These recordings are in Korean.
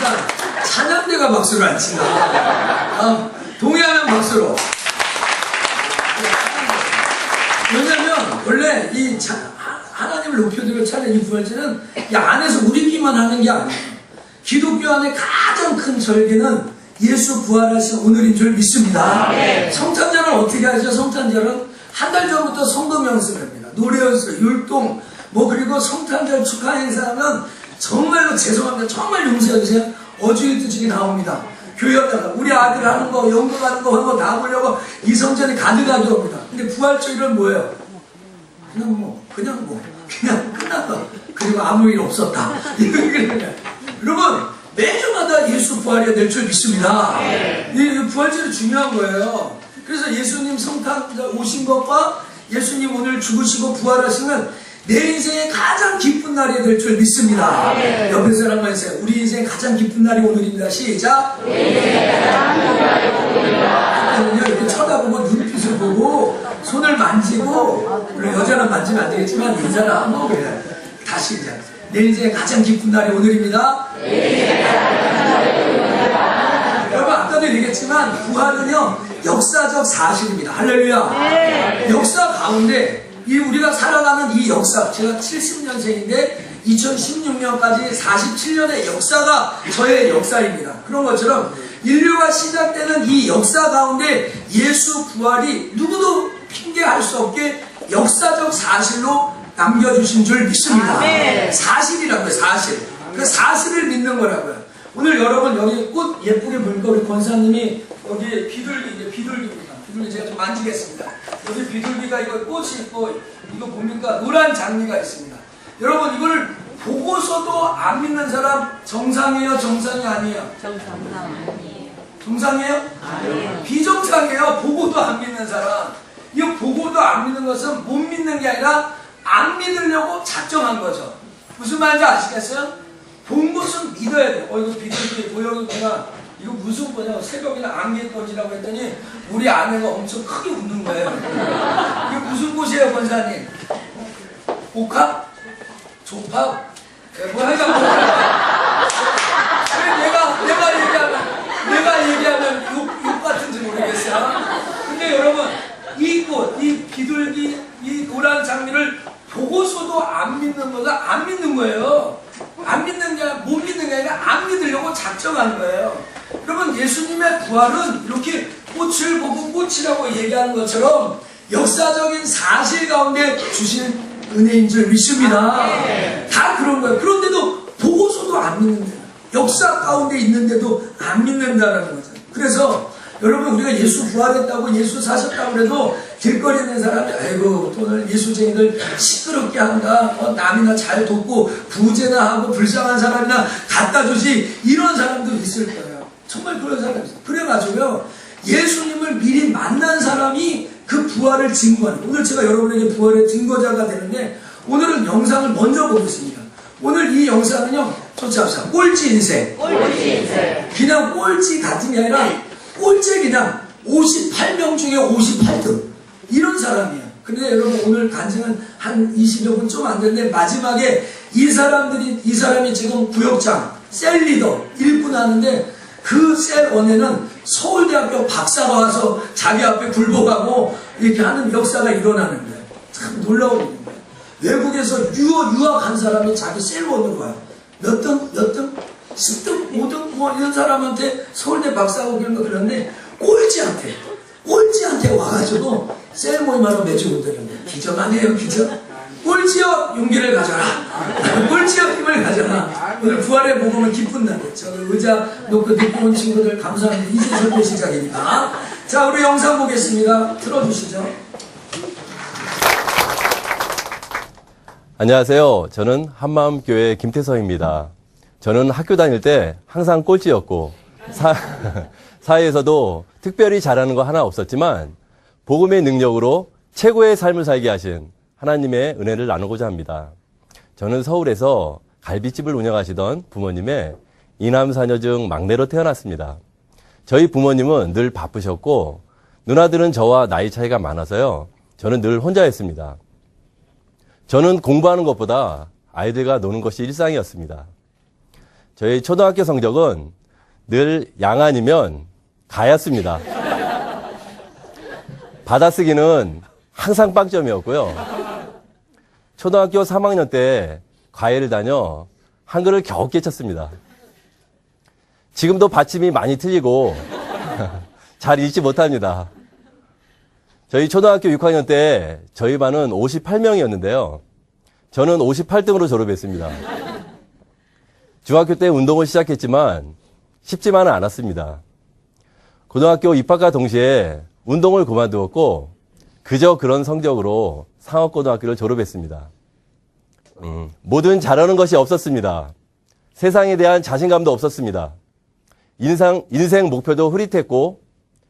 그러니까 찬양대가 박수를 안 치나. 동의하면 박수로. 왜냐면 원래 이 하나님을 높여드릴 찬양 이 부활절은 이 안에서 우리끼만 하는 게 아니에요. 기독교 안에 가장 큰 절기는 예수 부활하신 오늘인 줄 믿습니다. 성탄절은 어떻게 하죠? 성탄절은 한 달 전부터 성금 연습을 합니다. 노래 연습, 율동, 그리고 성탄절 축하 행사하면 정말로 죄송합니다. 정말 용서해주세요. 어주일투직이 나옵니다. 교회였다가 우리 아들 하는 거, 연극하는 거, 하는 거 다 보려고 이성전이 가득하게 옵니다. 근데 부활절은 뭐예요? 그냥 끝났다. 그리고 아무 일 없었다. 여러분, 매주마다 예수 부활해야 될 줄 믿습니다. 이 부활절이 중요한 거예요. 그래서 예수님 성탄절 오신 것과 예수님 오늘 죽으시고 부활하시면 내 인생의 가장 기쁜 날이 될 줄 믿습니다. 옆에 사람만 해주세요. 우리 인생의 가장 기쁜 날이 오늘입니다. 시작. 우리 인생의 가장 기쁜 날이 오늘입니다. 이렇게 쳐다보고 눈빛을 보고 손을 만지고, 물론 여자는 만지면 안 되겠지만 여자는 다시 이제 내 인생의 가장 기쁜 날이 오늘입니다. 여러분 아까도 얘기했지만 부활은요 역사적 사실입니다. 할렐루야. 역사 가운데 이 우리가 살아가는 이 역사, 제가 70년생인데 2016년까지 47년의 역사가 저의 역사입니다. 그런 것처럼 인류가 시작되는 이 역사 가운데 예수 부활이 누구도 핑계할 수 없게 역사적 사실로 남겨주신 줄 믿습니다. 사실이라고요. 사실. 그 사실을 믿는 거라고요. 오늘 여러분 여기 꽃 예쁘게 보니까 우리 권사님이 여기 비둘기입니다. 비둘기 제가 좀 만지겠습니다. 여기 비둘기가 이거 꽃이 있고 이거 보니까 노란 장미가 있습니다. 여러분 이거를 보고서도 안 믿는 사람 정상이에요? 정상이 아니에요? 정상이에요. 정상이에요? 아니에요. 비정상이에요. 보고도 안 믿는 사람. 이거 보고도 안 믿는 것은 못 믿는 게 아니라 안 믿으려고 작정한 거죠. 무슨 말인지 아시겠어요? 본 것은 믿어야 돼요. 이거 비둘기 보영이구나. 이거 무슨 거냐? 새벽이나 안개꽃이라고 했더니 우리 아내가 엄청 크게 웃는 거예요. 이게 무슨 꽃이에요, 권사님? 복합? 조합? 하여간 왜 내가 얘기하면 욕 같은지 모르겠어요. 근데 여러분 이 꽃, 이 비둘기, 이 노란 장미를 보고서도 안 믿는 것은 안 믿는 거예요. 안 믿는 게 아니라 못 믿는 게 아니라 안 믿으려고 작정한 거예요. 여러분 예수님의 부활은 이렇게 꽃을 보고 꽃이라고 얘기하는 것처럼 역사적인 사실 가운데 주신 은혜인 줄 믿습니다. 다 그런 거예요. 그런데도 보고서도 안 믿는다. 역사 가운데 있는데도 안 믿는다는 거죠. 그래서 여러분 우리가 예수 부활했다고 예수 사셨다고 해도 길거리에 있는 사람이 아이고 오늘 예수쟁이들 시끄럽게 한다. 남이나 잘 돕고 부재나 하고 불쌍한 사람이나 갖다 주지 이런 사람도 있을 거예요. 정말 그런 사람이 있어요. 그래가지고요 예수님을 미리 만난 사람이 그 부활을 증거하는 오늘 제가 여러분에게 부활의 증거자가 되는데 오늘은 영상을 먼저 보겠습니다. 오늘 이 영상은요 쫓아갑시다. 꼴찌 인생. 그냥 꼴찌 같은 게 아니라 꼴찌 그냥 58명 중에 58등 이런 사람이에요. 근데 여러분 오늘 간증은 한 20여 분 좀 안 됐는데 마지막에 이 사람이 지금 구역장 셀 리더 일꾼 하는데 그 셀 원에는 서울대학교 박사가 와서 자기 앞에 굴복하고 이렇게 하는 역사가 일어나는 거예요. 참 놀라운 거예요. 외국에서 유학한 사람이 자기 셀 원으로 와요. 몇 등? 10등? 5등? 이런 사람한테 서울대 박사하고 그런 거 그런데 꼴찌한테 와가지고 셀 모임하러 매주 온다는 거예요. 기적 아니에요, 기적? 꼴찌여 용기를 가져라. 꼴찌여 힘을 가져라. 오늘 부활의 복음은 기쁜 날이에요. 저는 의자 놓고 듣고 온 친구들 감사합니다. 이제 설교 시작입니다. 자, 우리 영상 보겠습니다. 틀어주시죠. 안녕하세요. 저는 한마음교회 김태성입니다. 저는 학교 다닐 때 항상 꼴찌였고 사회에서도 특별히 잘하는 거 하나 없었지만 복음의 능력으로 최고의 삶을 살게 하신 하나님의 은혜를 나누고자 합니다. 저는 서울에서 갈비집을 운영하시던 부모님의 이남사녀 중 막내로 태어났습니다. 저희 부모님은 늘 바쁘셨고 누나들은 저와 나이 차이가 많아서요. 저는 늘 혼자였습니다. 저는 공부하는 것보다 아이들과 노는 것이 일상이었습니다. 저희 초등학교 성적은 늘 양 아니면 가였습니다. 받아쓰기는 항상 빵점이었고요. 초등학교 3학년 때 과외를 다녀 한글을 겨우 깨쳤습니다. 지금도 받침이 많이 틀리고 잘 읽지 못합니다. 저희 초등학교 6학년 때 저희 반은 58명이었는데요. 저는 58등으로 졸업했습니다. 중학교 때 운동을 시작했지만 쉽지만은 않았습니다. 고등학교 입학과 동시에 운동을 그만두었고 그저 그런 성적으로 상업고등학교를 졸업했습니다. 뭐든 잘하는 것이 없었습니다. 세상에 대한 자신감도 없었습니다. 인생 목표도 흐릿했고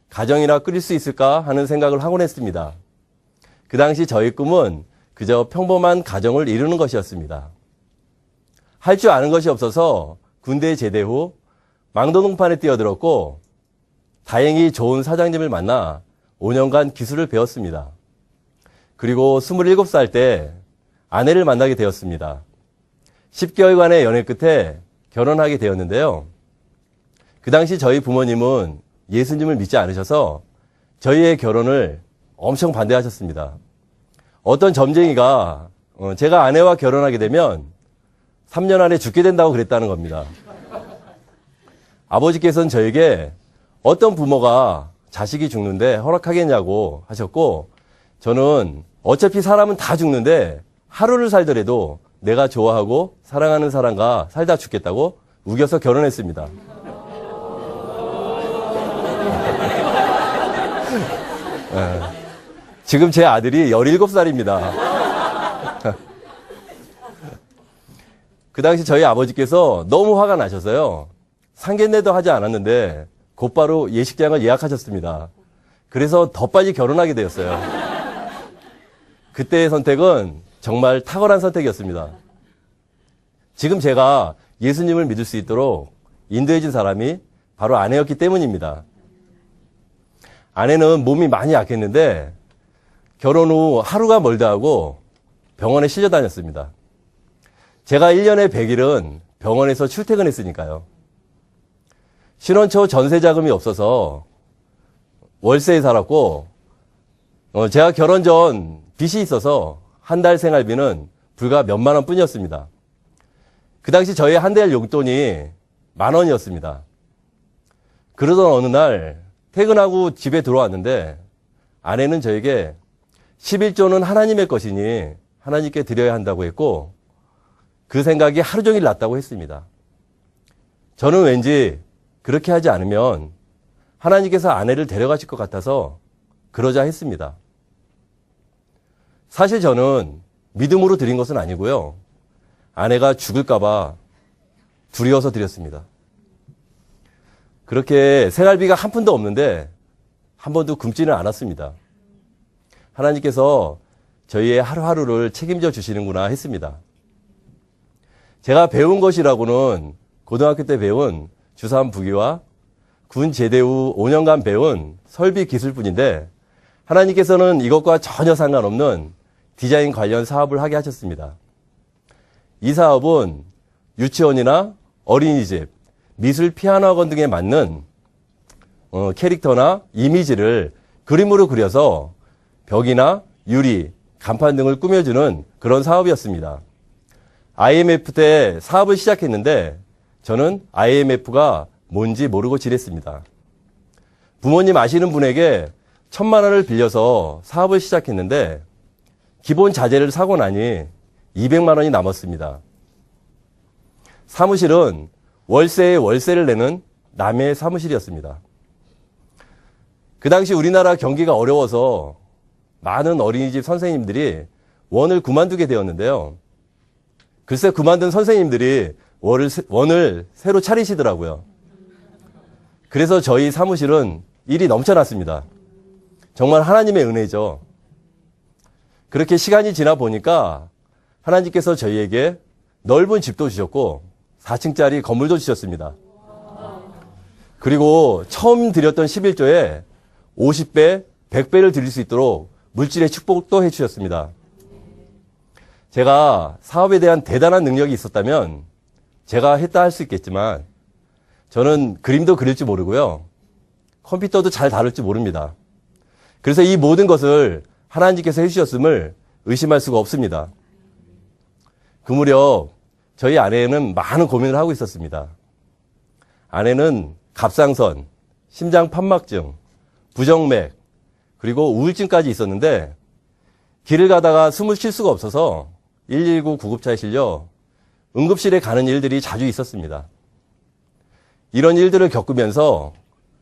가정이나 꾸릴 수 있을까 하는 생각을 하곤 했습니다. 그 당시 저희 꿈은 그저 평범한 가정을 이루는 것이었습니다. 할 줄 아는 것이 없어서 군대 제대 후 망도동판에 뛰어들었고 다행히 좋은 사장님을 만나 5년간 기술을 배웠습니다. 그리고 27살 때 아내를 만나게 되었습니다. 10개월간의 연애 끝에 결혼하게 되었는데요. 그 당시 저희 부모님은 예수님을 믿지 않으셔서 저희의 결혼을 엄청 반대하셨습니다. 어떤 점쟁이가 제가 아내와 결혼하게 되면 3년 안에 죽게 된다고 그랬다는 겁니다. 아버지께서는 저에게 어떤 부모가 자식이 죽는데 허락하겠냐고 하셨고 저는 어차피 사람은 다 죽는데 하루를 살더라도 내가 좋아하고 사랑하는 사람과 살다 죽겠다고 우겨서 결혼했습니다. 지금 제 아들이 17살입니다. 그 당시 저희 아버지께서 너무 화가 나셔서요. 상견례도 하지 않았는데 곧바로 예식장을 예약하셨습니다. 그래서 더 빨리 결혼하게 되었어요. 그때의 선택은 정말 탁월한 선택이었습니다. 지금 제가 예수님을 믿을 수 있도록 인도해준 사람이 바로 아내였기 때문입니다. 아내는 몸이 많이 약했는데 결혼 후 하루가 멀다 하고 병원에 실려 다녔습니다. 제가 1년에 100일은 병원에서 출퇴근했으니까요. 신혼 초 전세 자금이 없어서 월세에 살았고 제가 결혼 전 빚이 있어서 한 달 생활비는 불과 몇만 원 뿐이었습니다. 그 당시 저희 한 달 용돈이 10,000원이었습니다. 그러던 어느 날 퇴근하고 집에 들어왔는데 아내는 저에게 11조는 하나님의 것이니 하나님께 드려야 한다고 했고 그 생각이 하루 종일 났다고 했습니다. 저는 왠지 그렇게 하지 않으면 하나님께서 아내를 데려가실 것 같아서 그러자 했습니다. 사실 저는 믿음으로 드린 것은 아니고요. 아내가 죽을까봐 두려워서 드렸습니다. 그렇게 생활비가 한 푼도 없는데 한 번도 굶지는 않았습니다. 하나님께서 저희의 하루하루를 책임져 주시는구나 했습니다. 제가 배운 것이라고는 고등학교 때 배운 주삼 부기와 군 제대 후 5년간 배운 설비 기술뿐인데 하나님께서는 이것과 전혀 상관없는 디자인 관련 사업을 하게 하셨습니다. 이 사업은 유치원이나 어린이집, 미술 피아노 학원 등에 맞는 캐릭터나 이미지를 그림으로 그려서 벽이나 유리, 간판 등을 꾸며주는 그런 사업이었습니다. IMF 때 사업을 시작했는데 저는 IMF가 뭔지 모르고 지냈습니다. 부모님 아시는 분에게 1,000만 원을 빌려서 사업을 시작했는데 기본 자재를 사고 나니 200만 원이 남았습니다. 사무실은 월세에 월세를 내는 남의 사무실이었습니다. 그 당시 우리나라 경기가 어려워서 많은 어린이집 선생님들이 원을 그만두게 되었는데요. 글쎄 그만둔 선생님들이 원을 새로 차리시더라고요. 그래서 저희 사무실은 일이 넘쳐났습니다. 정말 하나님의 은혜죠. 그렇게 시간이 지나 보니까 하나님께서 저희에게 넓은 집도 주셨고 4층짜리 건물도 주셨습니다. 그리고 처음 드렸던 11조에 50배, 100배를 드릴 수 있도록 물질의 축복도 해주셨습니다. 제가 사업에 대한 대단한 능력이 있었다면 제가 했다 할 수 있겠지만 저는 그림도 그릴 줄 모르고요. 컴퓨터도 잘 다룰 줄 모릅니다. 그래서 이 모든 것을 하나님께서 해주셨음을 의심할 수가 없습니다. 그 무렵 저희 아내는 많은 고민을 하고 있었습니다. 아내는 갑상선, 심장 판막증, 부정맥, 그리고 우울증까지 있었는데 길을 가다가 숨을 쉴 수가 없어서 119 구급차에 실려 응급실에 가는 일들이 자주 있었습니다. 이런 일들을 겪으면서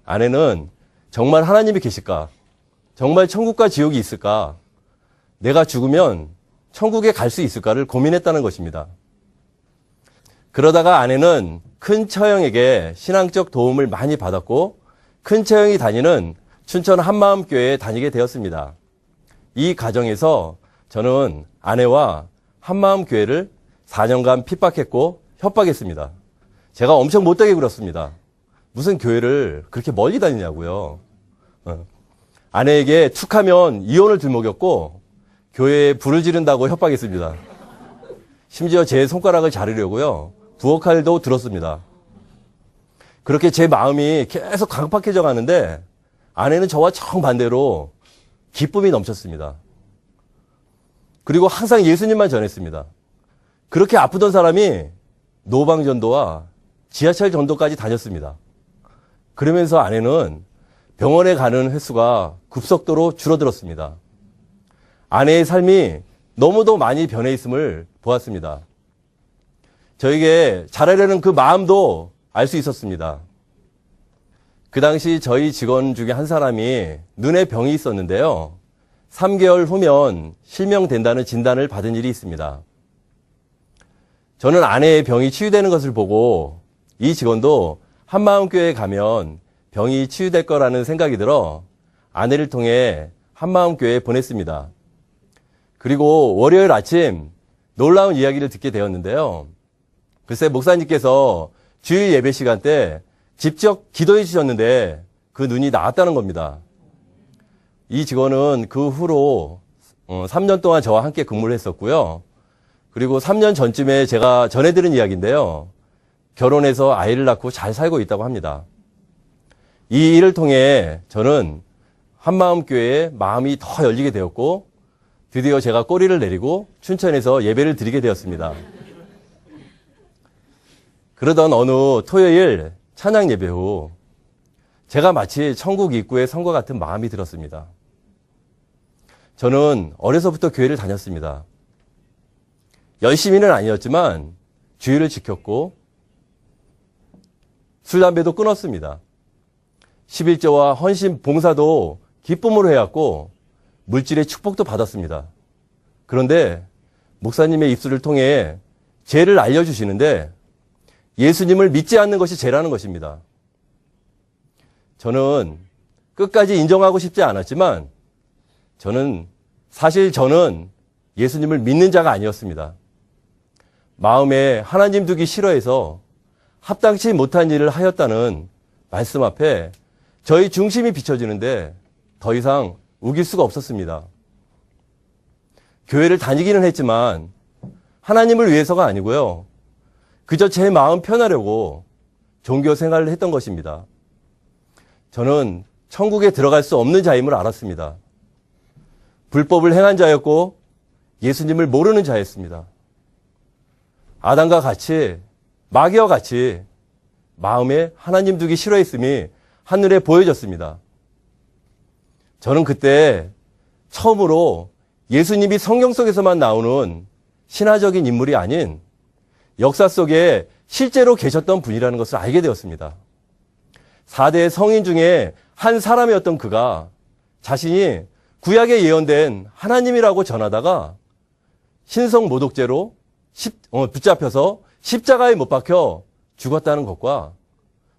아내는 정말 하나님이 계실까? 정말 천국과 지옥이 있을까? 내가 죽으면 천국에 갈 수 있을까를 고민했다는 것입니다. 그러다가 아내는 큰 처형에게 신앙적 도움을 많이 받았고 큰 처형이 다니는 춘천 한마음교회에 다니게 되었습니다. 이 과정에서 저는 아내와 한마음교회를 4년간 핍박했고 협박했습니다. 제가 엄청 못되게 굴었습니다. 무슨 교회를 그렇게 멀리 다니냐고요. 아내에게 툭하면 이혼을 들먹였고 교회에 불을 지른다고 협박했습니다. 심지어 제 손가락을 자르려고요. 부엌칼도 들었습니다. 그렇게 제 마음이 계속 강팍해져 가는데 아내는 저와 정반대로 기쁨이 넘쳤습니다. 그리고 항상 예수님만 전했습니다. 그렇게 아프던 사람이 노방전도와 지하철 전도까지 다녔습니다. 그러면서 아내는 병원에 가는 횟수가 급속도로 줄어들었습니다. 아내의 삶이 너무도 많이 변해 있음을 보았습니다. 저에게 잘하려는 그 마음도 알 수 있었습니다. 그 당시 저희 직원 중에 한 사람이 눈에 병이 있었는데요. 3개월 후면 실명된다는 진단을 받은 일이 있습니다. 저는 아내의 병이 치유되는 것을 보고 이 직원도 한마음교회에 가면 병이 치유될 거라는 생각이 들어 아내를 통해 한마음교회에 보냈습니다. 그리고 월요일 아침 놀라운 이야기를 듣게 되었는데요. 글쎄 목사님께서 주일 예배 시간 때 직접 기도해 주셨는데 그 눈이 나았다는 겁니다. 이 직원은 그 후로 3년 동안 저와 함께 근무를 했었고요. 그리고 3년 전쯤에 제가 전해드린 이야기인데요. 결혼해서 아이를 낳고 잘 살고 있다고 합니다. 이 일을 통해 저는 한마음교회에 마음이 더 열리게 되었고 드디어 제가 꼬리를 내리고 춘천에서 예배를 드리게 되었습니다. 그러던 어느 토요일 찬양 예배 후 제가 마치 천국 입구에 선 것 같은 마음이 들었습니다. 저는 어려서부터 교회를 다녔습니다. 열심히는 아니었지만 주의를 지켰고 술, 담배도 끊었습니다. 11조와 헌신, 봉사도 기쁨으로 해왔고 물질의 축복도 받았습니다. 그런데 목사님의 입술을 통해 죄를 알려주시는데 예수님을 믿지 않는 것이 죄라는 것입니다. 저는 끝까지 인정하고 싶지 않았지만 사실 저는 예수님을 믿는 자가 아니었습니다. 마음에 하나님 두기 싫어해서 합당치 못한 일을 하였다는 말씀 앞에 저희 중심이 비춰지는데 더 이상 우길 수가 없었습니다. 교회를 다니기는 했지만 하나님을 위해서가 아니고요. 그저 제 마음 편하려고 종교 생활을 했던 것입니다. 저는 천국에 들어갈 수 없는 자임을 알았습니다. 불법을 행한 자였고 예수님을 모르는 자였습니다. 아담과 같이 마귀와 같이 마음에 하나님 두기 싫어했음이 하늘에 보여졌습니다. 저는 그때 처음으로 예수님이 성경 속에서만 나오는 신화적인 인물이 아닌 역사 속에 실제로 계셨던 분이라는 것을 알게 되었습니다. 4대 성인 중에 한 사람이었던 그가 자신이 구약에 예언된 하나님이라고 전하다가 신성 모독죄로 붙잡혀서 십자가에 못 박혀 죽었다는 것과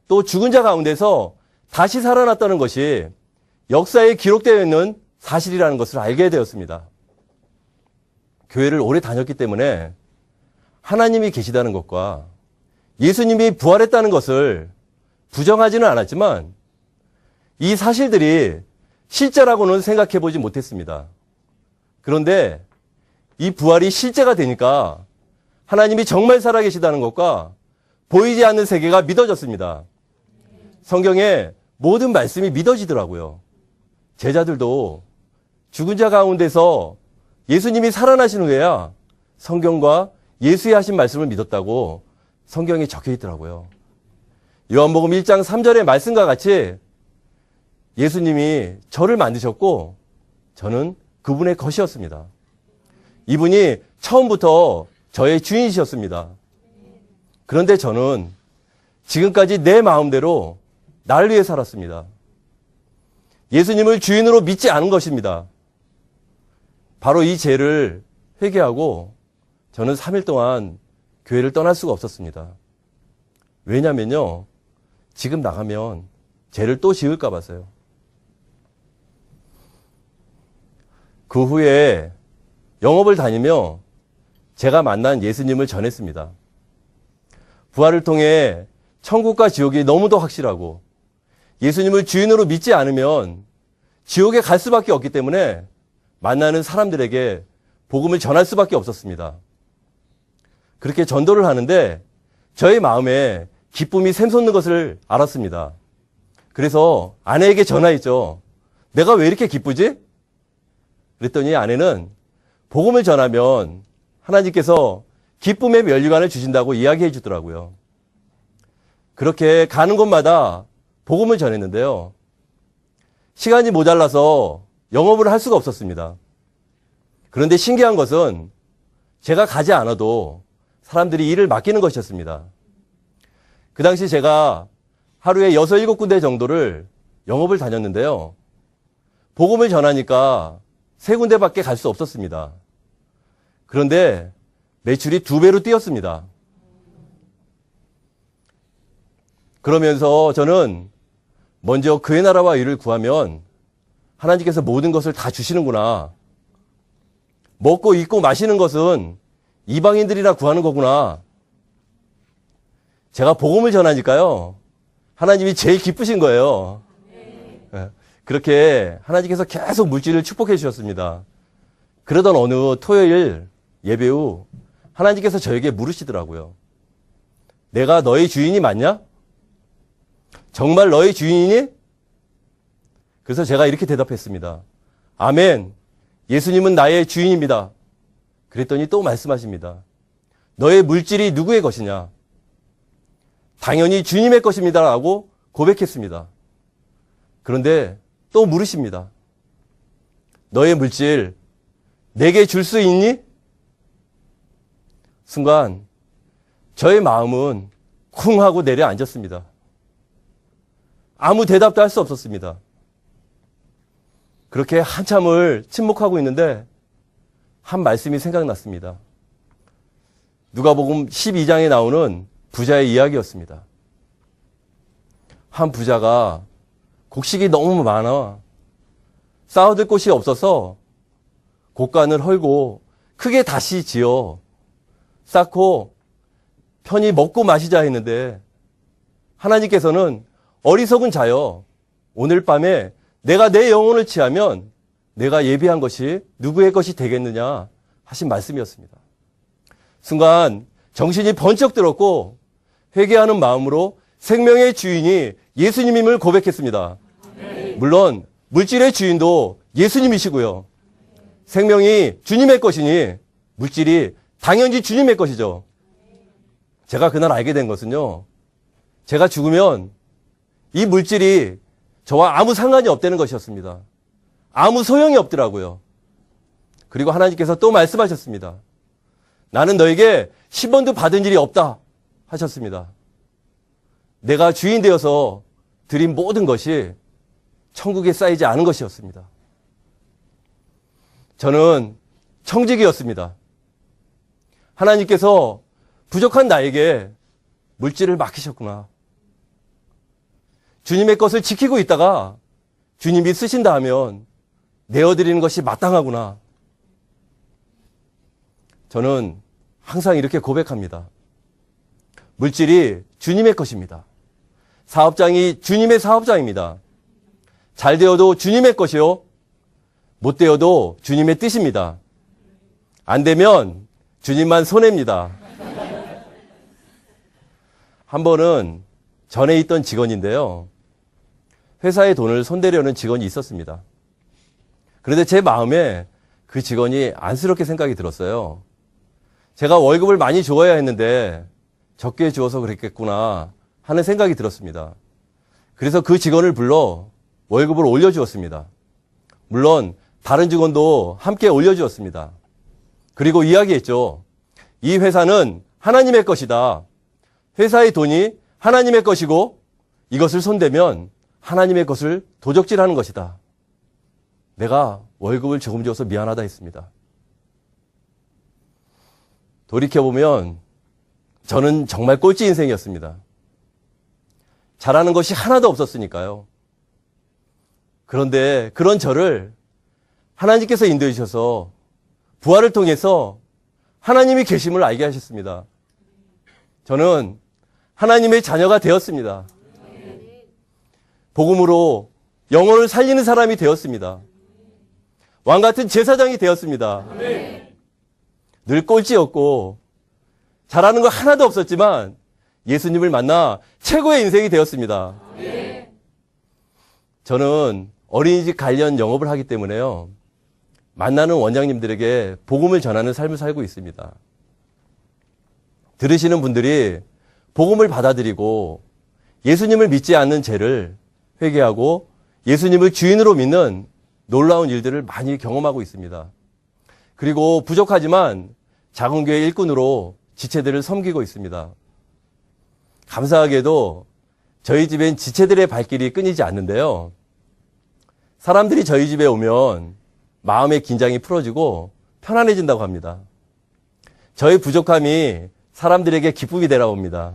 또 죽은 자 가운데서 다시 살아났다는 것이 역사에 기록되어 있는 사실이라는 것을 알게 되었습니다. 교회를 오래 다녔기 때문에 하나님이 계시다는 것과 예수님이 부활했다는 것을 부정하지는 않았지만 이 사실들이 실제라고는 생각해 보지 못했습니다. 그런데 이 부활이 실제가 되니까 하나님이 정말 살아계시다는 것과 보이지 않는 세계가 믿어졌습니다. 성경에 모든 말씀이 믿어지더라고요. 제자들도 죽은 자 가운데서 예수님이 살아나신 후에야 성경과 예수의 하신 말씀을 믿었다고 성경에 적혀 있더라고요. 요한복음 1장 3절의 말씀과 같이 예수님이 저를 만드셨고 저는 그분의 것이었습니다. 이분이 처음부터 저의 주인이셨습니다. 그런데 저는 지금까지 내 마음대로 나를 위해 살았습니다. 예수님을 주인으로 믿지 않은 것입니다. 바로 이 죄를 회개하고 저는 3일 동안 교회를 떠날 수가 없었습니다. 왜냐면요, 지금 나가면 죄를 또 지을까 봐서요. 그 후에 영업을 다니며 제가 만난 예수님을 전했습니다. 부활을 통해 천국과 지옥이 너무도 확실하고 예수님을 주인으로 믿지 않으면 지옥에 갈 수밖에 없기 때문에 만나는 사람들에게 복음을 전할 수밖에 없었습니다. 그렇게 전도를 하는데 저의 마음에 기쁨이 샘솟는 것을 알았습니다. 그래서 아내에게 전화했죠. 내가 왜 이렇게 기쁘지? 그랬더니 아내는 복음을 전하면 하나님께서 기쁨의 면류관을 주신다고 이야기해 주더라고요. 그렇게 가는 곳마다 복음을 전했는데요. 시간이 모자라서 영업을 할 수가 없었습니다. 그런데 신기한 것은 제가 가지 않아도 사람들이 일을 맡기는 것이었습니다. 그 당시 제가 하루에 6, 7군데 정도를 영업을 다녔는데요. 복음을 전하니까 3군데밖에 갈 수 없었습니다. 그런데 매출이 2배로 뛰었습니다. 그러면서 저는 먼저 그의 나라와 의를 구하면 하나님께서 모든 것을 다 주시는구나. 먹고 입고 마시는 것은 이방인들이나 구하는 거구나. 제가 복음을 전하니까요. 하나님이 제일 기쁘신 거예요. 그렇게 하나님께서 계속 물질을 축복해 주셨습니다. 그러던 어느 토요일 예배 후 하나님께서 저에게 물으시더라고요. 내가 너의 주인이 맞냐? 정말 너의 주인이니? 그래서 제가 이렇게 대답했습니다. 아멘. 예수님은 나의 주인입니다. 그랬더니 또 말씀하십니다. 너의 물질이 누구의 것이냐? 당연히 주님의 것입니다. 라고 고백했습니다. 그런데 또 물으십니다. 너의 물질 내게 줄 수 있니? 순간 저의 마음은 쿵 하고 내려앉았습니다. 아무 대답도 할 수 없었습니다. 그렇게 한참을 침묵하고 있는데 한 말씀이 생각났습니다. 누가복음 12장에 나오는 부자의 이야기였습니다. 한 부자가 곡식이 너무 많아 쌓아둘 곳이 없어서 곡간을 헐고 크게 다시 지어 쌓고 편히 먹고 마시자 했는데 하나님께서는 어리석은 자여 오늘 밤에 내가 내 영혼을 취하면 내가 예비한 것이 누구의 것이 되겠느냐 하신 말씀이었습니다. 순간 정신이 번쩍 들었고 회개하는 마음으로 생명의 주인이 예수님임을 고백했습니다. 물론 물질의 주인도 예수님이시고요. 생명이 주님의 것이니 물질이 당연히 주님의 것이죠. 제가 그날 알게 된 것은요. 제가 죽으면 이 물질이 저와 아무 상관이 없다는 것이었습니다. 아무 소용이 없더라고요. 그리고 하나님께서 또 말씀하셨습니다. 나는 너에게 10원도 받은 일이 없다 하셨습니다. 내가 주인 되어서 드린 모든 것이 천국에 쌓이지 않은 것이었습니다. 저는 청직이었습니다. 하나님께서 부족한 나에게 물질을 맡기셨구나. 주님의 것을 지키고 있다가 주님이 쓰신다 하면 내어드리는 것이 마땅하구나. 저는 항상 이렇게 고백합니다. 물질이 주님의 것입니다. 사업장이 주님의 사업장입니다. 잘 되어도 주님의 것이요. 못 되어도 주님의 뜻입니다. 안 되면 주님만 손해입니다. 한 번은 전에 있던 직원인데요. 회사의 돈을 손대려는 직원이 있었습니다. 그런데 제 마음에 그 직원이 안쓰럽게 생각이 들었어요. 제가 월급을 많이 주어야 했는데 적게 주어서 그랬겠구나 하는 생각이 들었습니다. 그래서 그 직원을 불러 월급을 올려주었습니다. 물론 다른 직원도 함께 올려주었습니다. 그리고 이야기했죠. 이 회사는 하나님의 것이다. 회사의 돈이 하나님의 것이고 이것을 손대면 하나님의 것을 도적질하는 것이다. 내가 월급을 조금 줘서 미안하다 했습니다. 돌이켜보면 저는 정말 꼴찌 인생이었습니다. 잘하는 것이 하나도 없었으니까요. 그런데 그런 저를 하나님께서 인도해 주셔서 부활을 통해서 하나님이 계심을 알게 하셨습니다. 저는 하나님의 자녀가 되었습니다. 복음으로 영혼을 살리는 사람이 되었습니다. 왕같은 제사장이 되었습니다. 늘 꼴찌였고 잘하는 거 하나도 없었지만 예수님을 만나 최고의 인생이 되었습니다. 저는 어린이집 관련 영업을 하기 때문에요. 만나는 원장님들에게 복음을 전하는 삶을 살고 있습니다. 들으시는 분들이 복음을 받아들이고 예수님을 믿지 않는 죄를 회개하고 예수님을 주인으로 믿는 놀라운 일들을 많이 경험하고 있습니다. 그리고 부족하지만 작은 교회 일꾼으로 지체들을 섬기고 있습니다. 감사하게도 저희 집엔 지체들의 발길이 끊이지 않는데요. 사람들이 저희 집에 오면 마음의 긴장이 풀어지고 편안해진다고 합니다. 저의 부족함이 사람들에게 기쁨이 되라고 합니다.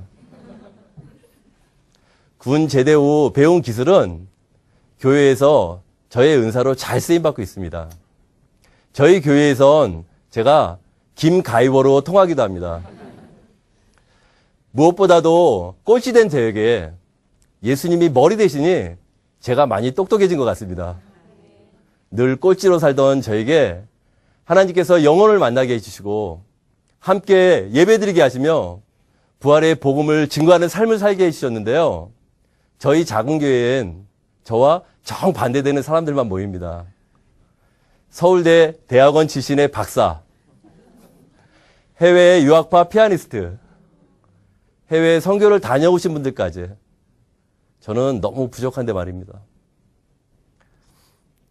군 제대 후 배운 기술은 교회에서 저의 은사로 잘 쓰임받고 있습니다. 저희 교회에선 제가 김가이버로 통하기도 합니다. 무엇보다도 꼴찌된 저에게 예수님이 머리 대시니 제가 많이 똑똑해진 것 같습니다. 늘 꼴찌로 살던 저에게 하나님께서 영혼을 만나게 해주시고 함께 예배드리게 하시며 부활의 복음을 증거하는 삶을 살게 해주셨는데요. 저희 작은 교회엔 저와 정반대되는 사람들만 모입니다. 서울대 대학원 출신의 박사, 해외 유학파 피아니스트, 해외 선교를 다녀오신 분들까지 저는 너무 부족한데 말입니다.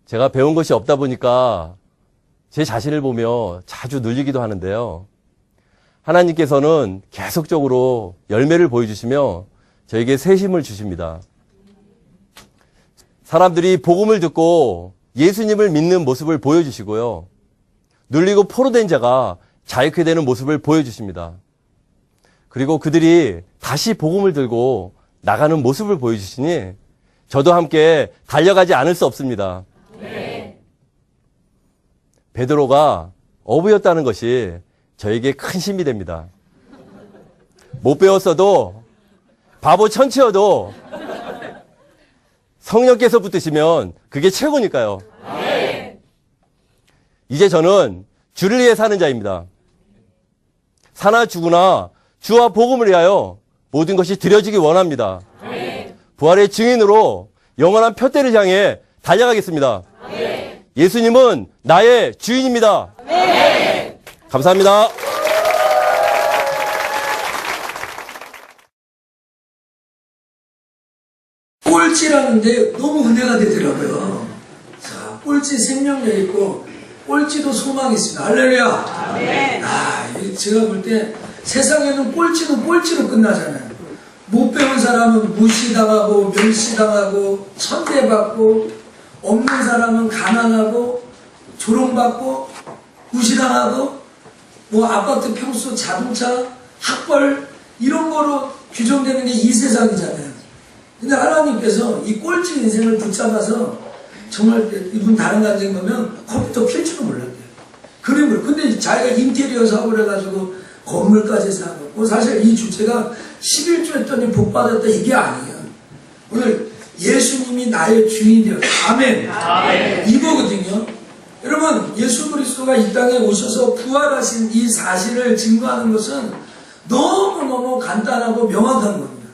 제가 배운 것이 없다 보니까 제 자신을 보며 자주 눌리기도 하는데요. 하나님께서는 계속적으로 열매를 보여주시며 저에게 새 힘을 주십니다. 사람들이 복음을 듣고 예수님을 믿는 모습을 보여주시고요. 눌리고 포로된 자가 자유케 되는 모습을 보여주십니다. 그리고 그들이 다시 복음을 들고 나가는 모습을 보여주시니 저도 함께 달려가지 않을 수 없습니다. 베드로가 어부였다는 것이 저에게 큰 힘이 됩니다. 못 배웠어도 바보 천치여도 성령께서 붙으시면 그게 최고니까요. 이제 저는 주를 위해 사는 자입니다. 사나 죽으나 주와 복음을 위하여 모든 것이 드려지기 원합니다. 부활의 증인으로 영원한 표대를 향해 달려가겠습니다. 예수님은 나의 주인입니다. 감사합니다. 꼴찌라는데 너무 은혜가 되더라고요. 자, 꼴찌 생명력 있고 꼴찌도 소망이 있습니다. 할렐루야. 제가 볼 때 세상에는 꼴찌는 꼴찌로 끝나잖아요. 못 배운 사람은 무시당하고 멸시당하고 천대받고, 없는 사람은 가난하고 조롱받고 무시당하고, 뭐 아파트 평수, 자동차, 학벌 이런 거로 규정되는 게 이 세상이잖아요. 근데 하나님께서 이 꼴찌 인생을 붙잡아서 정말 이분 다른 간증 보면 컴퓨터 필 줄도 몰랐대요. 그림을. 근데 자기가 인테리어 사업을 해가지고 건물까지 사고, 사실 이 주체가 11조 했더니 복 받았다 이게 아니에요. 오늘 예수님이 나의 주인이요. 아멘. 아멘. 이거거든요. 여러분, 예수 그리스도가 이 땅에 오셔서 부활하신 이 사실을 증거하는 것은 너무너무 간단하고 명확한 겁니다.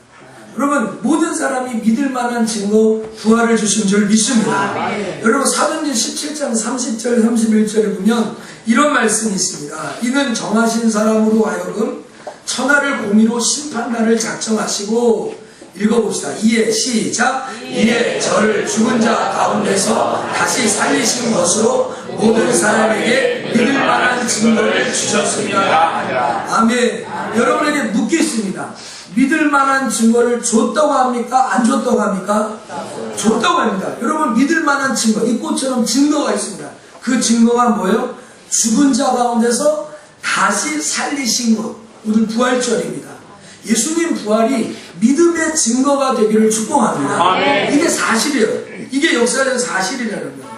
여러분 모든 사람이 믿을 만한 증거 부활을 주신 줄 믿습니다. 여러분 사도행전 17장 30절 31절에 보면 이런 말씀이 있습니다. 이는 정하신 사람으로 하여금 천하를 공의로 심판날을 작정하시고 읽어봅시다. 이에 시작. 이에 저를 죽은 자 가운데서 다시 살리신 것으로 모든 사람에게 믿을 만한 증거를 주셨습니다. 아멘. 여러분에게 묻겠습니다. 믿을 만한 증거를 줬다고 합니까? 안 줬다고 합니까? 줬다고 합니다. 여러분 믿을 만한 증거, 이 꽃처럼 증거가 있습니다. 그 증거가 뭐예요? 죽은 자 가운데서 다시 살리신 것. 오늘 부활절입니다. 예수님 부활이 믿음의 증거가 되기를 축복합니다. 이게 사실이에요. 이게 역사적 사실이라는 거예요.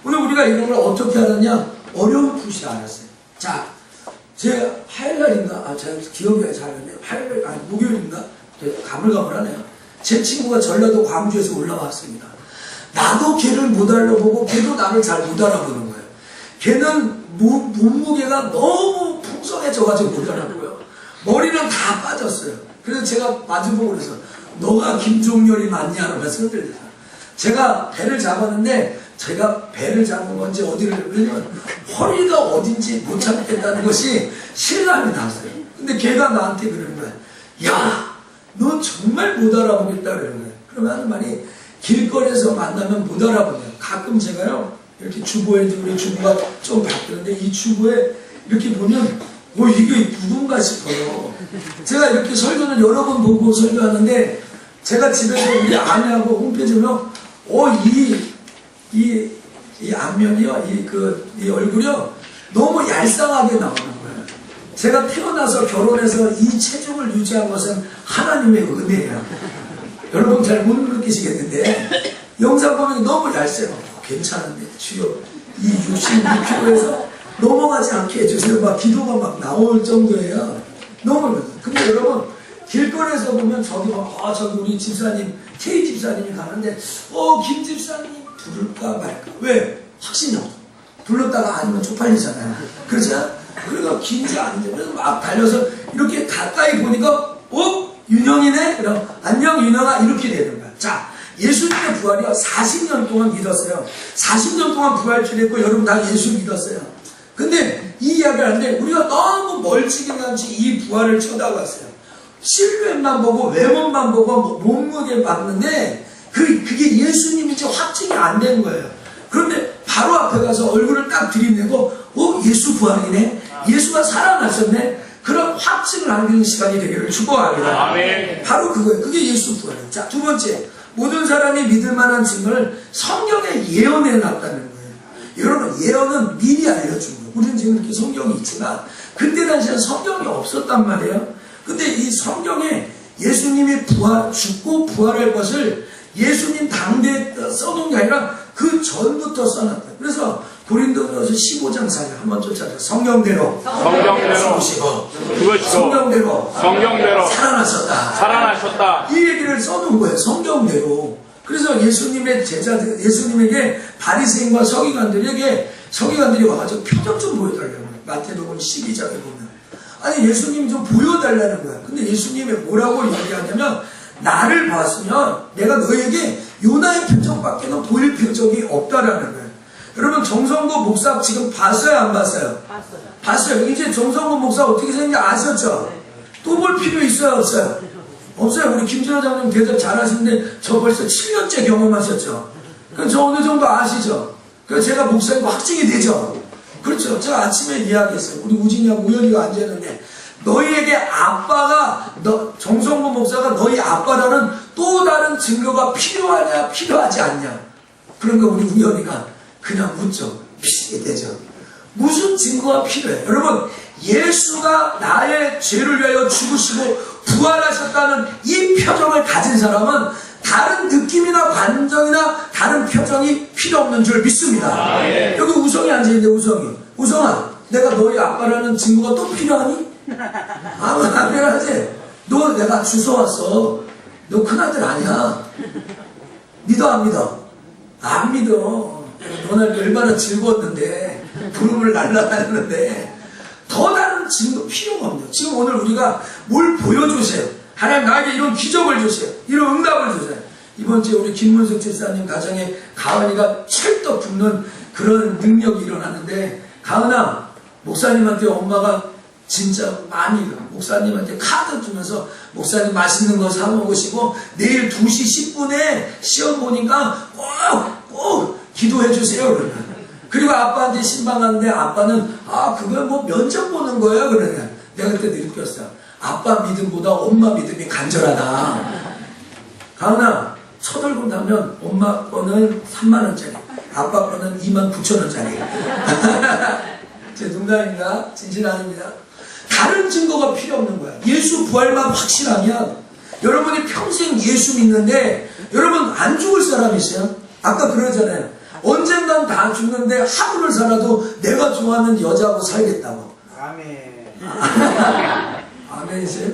오늘 우리가 이런 걸 어떻게 알았냐? 어렴풋이 알았어요. 자, 제가 화요일날인가? 제가 기억이 잘 안 나요. 화요일, 목요일인가? 가물가물하네요. 제 친구가 전라도 광주에서 올라왔습니다. 나도 걔를 못 알아보고 걔도 나를 잘 못 알아보는 거예요. 걔는 몸무게가 너무 풍성해져가지고 못 알아보고요. 머리는 다 빠졌어요. 그래서 제가 마주보고 그래서 너가 김종렬이 맞냐? 라면서 흔들렸어요. 제가 배를 잡았는데 제가 배를 잡은 건지 어디를, 왜냐면 허리가 어딘지 못 찾겠다는 것이 실감이 났어요. 근데 걔가 나한테 그러는 거야. 야, 너 정말 못 알아보겠다 그러는 거예요. 그러면 하는 말이 길거리에서 만나면 못 알아보네요. 가끔 제가요 이렇게 주보에 우리 주보가 좀 바뀌는데 이 주보에 이렇게 보면 이게 누군가 싶어요. 제가 이렇게 설교를 여러 번 보고 설교하는데 제가 집에서 우리 아내하고 홈페이지 보면 이 안면이요, 이 얼굴이요, 너무 얄쌍하게 나오는 거예요. 제가 태어나서 결혼해서 이 체중을 유지한 것은 하나님의 은혜예요. 여러분 잘 못 느끼시겠는데, 영상 보면 너무 얄쌍해요. 괜찮은데, 주여, 이 66kg에서 넘어가지 않게 해주세요. 막 기도가 막 나올 정도예요. 너무, 근데 여러분, 길거리에서 보면 저기 막, 저기 우리 집사님, K 집사님이 가는데, 김 집사님 부를까 말까. 왜? 확신이 없어. 불렀다가 아니면 쪽팔리잖아요. 그렇죠? 그러니까 긴지 아닌지, 그래서 막 달려서 이렇게 가까이 보니까, 윤영이네? 그럼, 안녕, 윤영아. 이렇게 되는 거야. 자, 예수님의 부활이요. 40년 동안 믿었어요. 40년 동안 부활주했고, 여러분 다 예수 믿었어요. 근데 이 이야기를 하는데, 우리가 너무 멀찌감치 이 부활을 쳐다봤어요. 실루엣만 보고 외모만 보고 몸무게 봤는데 그게 예수님인지 확증이 안 된 거예요. 그런데 바로 앞에 가서 얼굴을 딱 들이대고 예수 부활이네, 예수가 살아나셨네, 그런 확증을 하는 시간이 되기를 축복합니다. 아멘. 바로 그거예요. 그게 예수 부활이에요. 자, 두 번째, 모든 사람이 믿을 만한 증거를 성경에 예언해 놨다는 거예요. 여러분, 예언은 미리 알려준 거예요. 우리는 지금 이렇게 성경이 있지만 그때 당시에는 성경이 없었단 말이에요. 근데 이 성경에 예수님이 죽고 부활할 것을 예수님 당대에 써놓은 게 아니라 그 전부터 써놨다. 그래서 고린도전서 15장 4절 한번 쫓아서 성경대로 죽으시고 성경대로 살아나셨다. 이 얘기를 써놓은 거예요. 성경대로. 그래서 예수님의 제자들, 예수님에게 바리새인과 서기관들이 와가지고 표정 좀 보여달라고 해요. 마태복음 12장에 보면. 아니, 예수님이 좀 보여달라는 거야. 근데 예수님이 뭐라고 얘기하냐면, 나를 봤으면 내가 너에게 요나의 표정밖에는 보일 표정이 없다라는 거예요. 여러분, 정성도 목사 지금 봤어요, 안 봤어요? 봤어요. 이제 정성도 목사 어떻게 생긴지 아셨죠? 또 볼 필요 있어요, 없어요? 없어요. 우리 김진호 장님 대답 잘하시는데 저 벌써 7년째 경험하셨죠? 그럼 저 어느 정도 아시죠? 그래서 제가 목사님 확증이 되죠? 그렇죠. 제가 아침에 이야기했어요. 우리 우진이하고 우연이가 앉았는데, 너희에게 아빠가, 정성모 목사가 너희 아빠라는 또 다른 증거가 필요하냐, 필요하지 않냐. 그러니까 우리 우연이가 그냥 묻죠. 되죠. 무슨 증거가 필요해? 여러분, 예수가 나의 죄를 위하여 죽으시고 부활하셨다는 이 표정을 가진 사람은 다른 느낌이나 감정이나 다른 표정이 필요 없는 줄 믿습니다. 여기 우성이 앉아있는데, 우성아, 내가 너희 아빠라는 증거가 또 필요하니? 안 필요하지? 너 내가 주워왔어. 너 큰아들 아니야. 믿어, 안 믿어? 안 믿어. 너는 얼마나 즐거웠는데, 구름을 날아다녔는데, 더 다른 증거 필요가 없네요. 지금 오늘 우리가 뭘 보여주세요. 하나님 나에게 이런 기적을 주세요. 이런 응답을 주세요. 이번 주에 우리 김문숙 집사님 가정에 가은이가 찰떡 붙는 그런 능력이 일어나는데, 가은아, 목사님한테 엄마가 진짜 많이 목사님한테 카드 주면서 목사님 맛있는 거 사 먹으시고 내일 2시 10분에 시험 보니까 꼭 기도해 주세요. 그러면. 그리고 아빠한테 신방하는데 아빠는 그걸 뭐 면접 보는 거예요. 그러냐. 내가 그때 느꼈어. 아빠 믿음보다 엄마 믿음이 간절하다. 가은아, 첫 월급 나면 엄마 거는 3만원짜리, 아빠 거는 29,000원짜리. 제 농담입니다. 진실 아닙니다. 다른 증거가 필요 없는 거야. 예수 부활만 확실하면 여러분이 평생 예수 믿는데 여러분 안 죽을 사람 있어요? 아까 그러잖아요. 언젠간 다 죽는데 하루를 살아도 내가 좋아하는 여자하고 살겠다고. 아멘. 아멘이세요?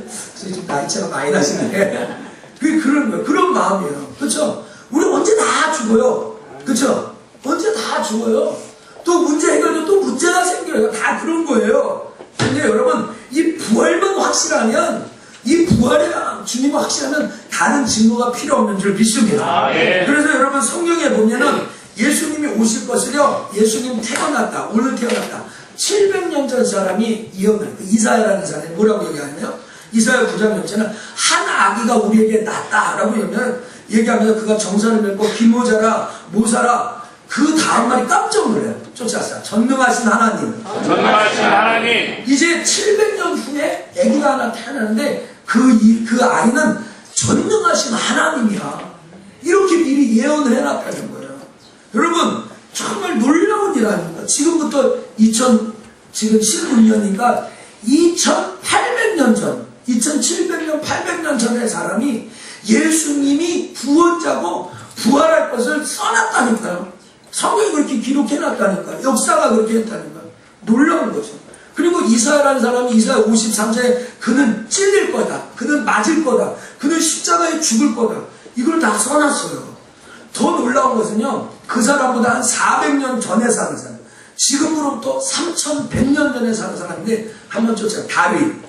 좀 나이차가 많이 나시네. 그게 그런 거예요. 그런 마음이에요. 그렇죠? 우리 언제 다 죽어요. 그렇죠? 언제 다 죽어요. 또 문제 해결도 또 문제가 생겨요. 다 그런 거예요. 근데 여러분, 이 부활만 확실하면, 이 부활에 주님을 확실하면 다른 증거가 필요 없는 줄 믿습니다. 그래서 여러분 성경에 보면은 예수님이 오실 것을요, 예수님 태어났다, 오늘 태어났다. 700년 전 사람이 예언을, 이사야라는 사람이 뭐라고 얘기하냐면, 이사야 9장 6절은 한 아기가 우리에게 낳았다라고 얘기하면서 그가 정사를 맺고 기모자라 모사라, 그 다음 말이 깜짝 놀라요. 쫓아왔어요. 전능하신 하나님. 전능하신 하나님. 이제 700년 후에 아기가 하나 태어나는데 그 아이는 전능하신 하나님이야. 이렇게 미리 예언을 해놨다는 거예요. 여러분, 정말 놀라운 일 아닙니까? 지금부터 지금 16년이니까 2800년 전, 2700년, 800년 전의 사람이 예수님이 구원자고 부활할 것을 써놨다니까요. 성경이 그렇게 기록해놨다니까요. 역사가 그렇게 했다니까요. 놀라운 거죠. 그리고 이사야라는 사람이 이사야 53장에 그는 찔릴 거다, 그는 맞을 거다, 그는 십자가에 죽을 거다, 이걸 다 써놨어요. 더 놀라운 것은요, 그 사람보다 한 400년 전에 사는 사람, 지금으로부터 3100년 전에 사는 사람인데, 한번 쫓아요. 다윗.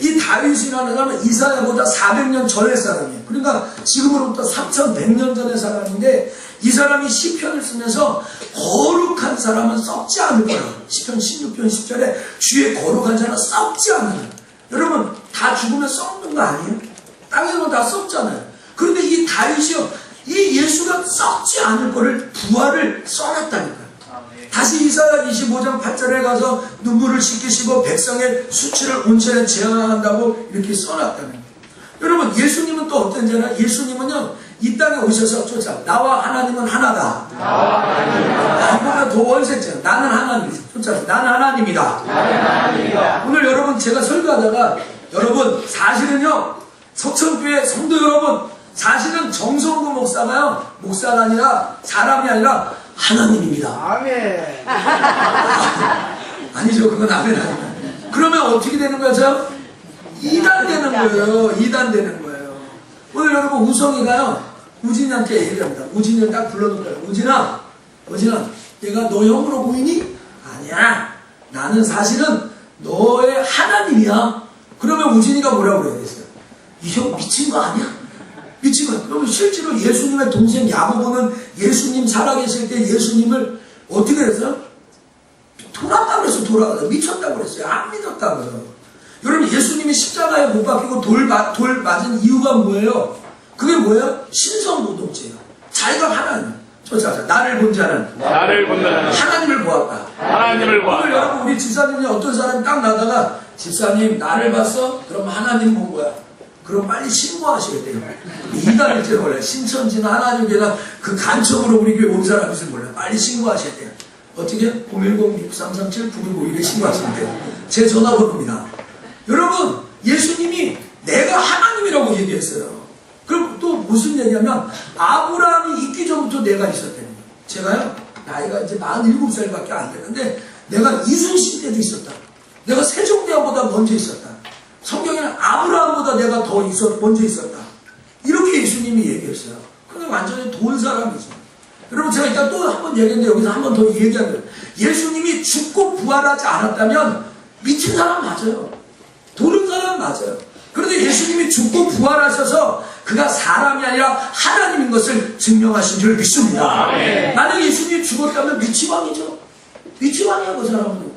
이 다윗이라는 사람은 이사야보다 400년 전의 사람이에요. 그러니까 지금으로부터 3100년 전의 사람인데, 이 사람이 시편을 쓰면서 거룩한 사람은 썩지 않을 거라. 시편 16편 10절에 주의 거룩한 자는 썩지 않는다. 여러분, 다 죽으면 썩는 거 아니에요? 땅에서는 다 썩잖아요. 그런데 이 다윗이요, 이 예수가 썩지 않을 거를 부활을 써놨다니까요. 다시 이사야 25장 8절에 가서 눈물을 씻기시고 백성의 수치를 온천에 재앙한다고 이렇게 써놨다는 거예요. 여러분, 예수님은 또 어떤 자냐? 예수님은요, 이 땅에 오셔서 쫓아, 나와 하나님은 하나다. 이보다 더 원색자, 나는 하나님. 쫓아, 나는 하나님이다. 오늘 여러분, 제가 설교하다가, 여러분, 사실은요, 석천교회 성도 여러분, 사실은 정성구 목사가요, 목사가 아니라, 사람이 아니라 하나님입니다. 아멘. 아니죠, 그건 아멘 아닙니다. 그러면 어떻게 되는 거죠? 이단되는 거예요. 이단되는 거예요. 오늘 여러분, 우성이가요, 우진이한테 얘기를 합니다. 우진이를 딱 불러놓은 거예요. 우진아, 내가 너 형으로 보이니? 아니야. 나는 사실은 너의 하나님이야. 그러면 우진이가 뭐라고 그래야겠어요? 이 형 미친 거 아니야? 미친 거야. 그러면 실제로 예수님의 동생 야고보는 예수님 살아계실 때 예수님을 어떻게 했어요? 돌았다고 그랬어요. 돌아가서 미쳤다고 그랬어요. 안 믿었다고요. 여러분, 예수님이 십자가에 못 박히고 돌 맞은 이유가 뭐예요? 그게 뭐예요? 신성노동체예요. 자기가 하나님. 쫓아서 나를 본 자는 하나님을 보았다. 하나님을 보았다. 오늘 여러분, 우리 집사님이 어떤 사람이 딱 나다가 집사님 나를 봤어? 그럼 하나님 본 거야. 그럼 빨리 신고하셔야 돼요. 이단일지 몰라요. 신천지나 하나님께나 그 간첩으로 우리 교회 온 사람인지 몰라요. 빨리 신고하셔야 돼요. 어떻게? 010-6337-9151에 신고하시면 돼요. 제 전화번호입니다. 여러분, 예수님이 내가 하나님이라고 얘기했어요. 그럼 또 무슨 얘기냐면, 아브라함이 있기 전부터 내가 있었다는 거예요. 제가요, 나이가 이제 47살밖에 안 되는데, 내가 이순신 때도 있었다. 내가 세종대왕보다 먼저 있었다. 성경에는 아브라함보다 내가 더 먼저 있었다. 이렇게 예수님이 얘기했어요. 근데 완전히 돈 사람이죠. 여러분, 제가 일단 또 한 번 얘기했는데, 여기서 한 번 더 얘기하면, 예수님이 죽고 부활하지 않았다면, 미친 사람 맞아요. 도는 사람 맞아요. 그런데 예수님이 죽고 부활하셔서 그가 사람이 아니라 하나님인 것을 증명하신 줄 믿습니다. 만약에 예수님이 죽었다면 미치광이죠. 미치광이야 그 사람은.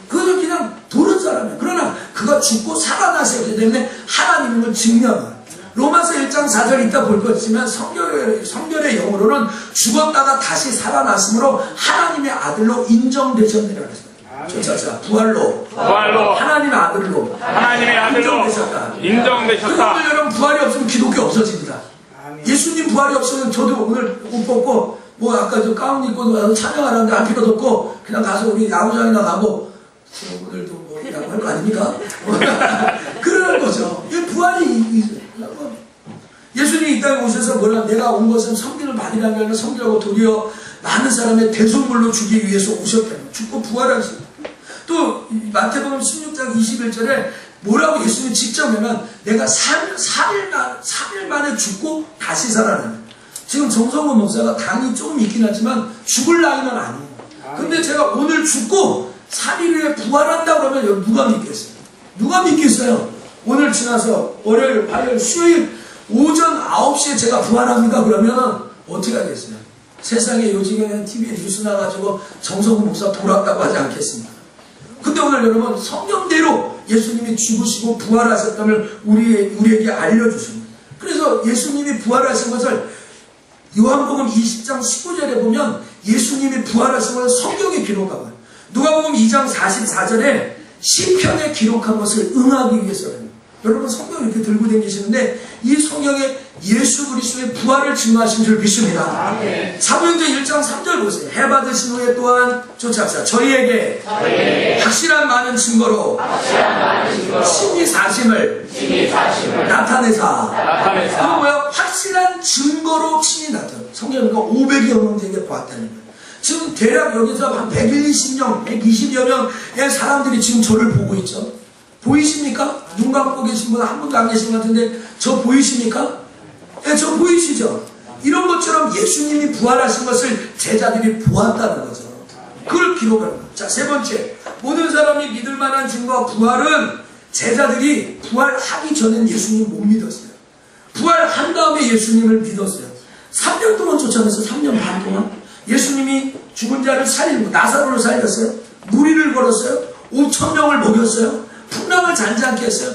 그는 그냥 도른 사람이에요. 그러나 그가 죽고 살아나셨기 때문에 하나님을 증명한. 로마서 1장 4절 이따 볼 것이지만 성결의 영어로는 죽었다가 다시 살아났으므로 하나님의 아들로 인정되셨느라 그랬어요. 자, 부활로 하나님의 아들로 인정되셨다. 그런데 여러분 부활이 없으면 기독교 없어집니다. 예수님 부활이 없으면 저도 오늘 옷 벗고 뭐 아까 저 가운 입고 와서 찬양하라는데 할 필요도 없고 그냥 가서 우리 야구장이나 가고 오늘도 뭐 야구할 거 아닙니까? 그러는 거죠. 이 부활이 예수님이 이 땅에 오셔서 뭐라 내가 온 것은 섬기를 받으려고 하는 섬기라고 도리어 많은 사람의 대속물로 주기 위해서 오셨다는 죽고 부활하신. 또 마태복음 16장 21절에 뭐라고 예수님이 직접 하면 내가 3일 만에 죽고 다시 살아나는. 지금 정성훈 목사가 당이 조금 있긴 하지만 죽을 나이는 아니에요. 근데 제가 오늘 죽고 3일 후에 부활한다 그러면 누가 믿겠어요? 누가 믿겠어요? 오늘 지나서 월요일, 화요일, 수요일 오전 9시에 제가 부활합니다 그러면 어떻게 하겠어요? 세상에 요즘에는 TV에 뉴스 나가지고 정성훈 목사 돌았다고 하지 않겠습니까? 근데 오늘 여러분 성경대로 예수님이 죽으시고 부활하셨다는 우리에게 알려주십니다. 그래서 예수님이 부활하신 것을 요한복음 20장 19절에 보면 예수님이 부활하신 것을 성경에 기록하고 누가복음 2장 44절에 시편에 기록한 것을 응하기 위해서는 여러분 성경을 이렇게 들고 다니시는데 이 성경에 예수 그리스도의 부활을 증거하신 줄 믿습니다. 사도행전 1장 3절 보세요. 해 받으신 후에 또한 쫓아서 저희에게 확실한 많은 증거로 신이 사심을 나타내사. 그건 뭐야? 확실한 증거로 친히 나타내. 성경은 500여 명에게 보았다는 거예요. 지금 대략 여기서 한 120명, 120여 명의 사람들이 지금 저를 보고 있죠. 보이십니까? 눈 감고 계신 분 한 분도 안 계신 것 같은데 저 보이십니까? 네, 저 보이시죠? 이런 것처럼 예수님이 부활하신 것을 제자들이 보았다는 거죠. 그걸 기록하는 거예요. 자, 세 번째, 모든 사람이 믿을 만한 증거 부활은 제자들이 부활하기 전에는 예수님 못 믿었어요. 부활한 다음에 예수님을 믿었어요. 3년 동안 쫓아내서 3년 반 동안 예수님이 죽은 자를 살리고 나사로를 살렸어요. 무리를 걸었어요. 5,000명을 먹였어요. 풍랑을 잔잔케 했어요.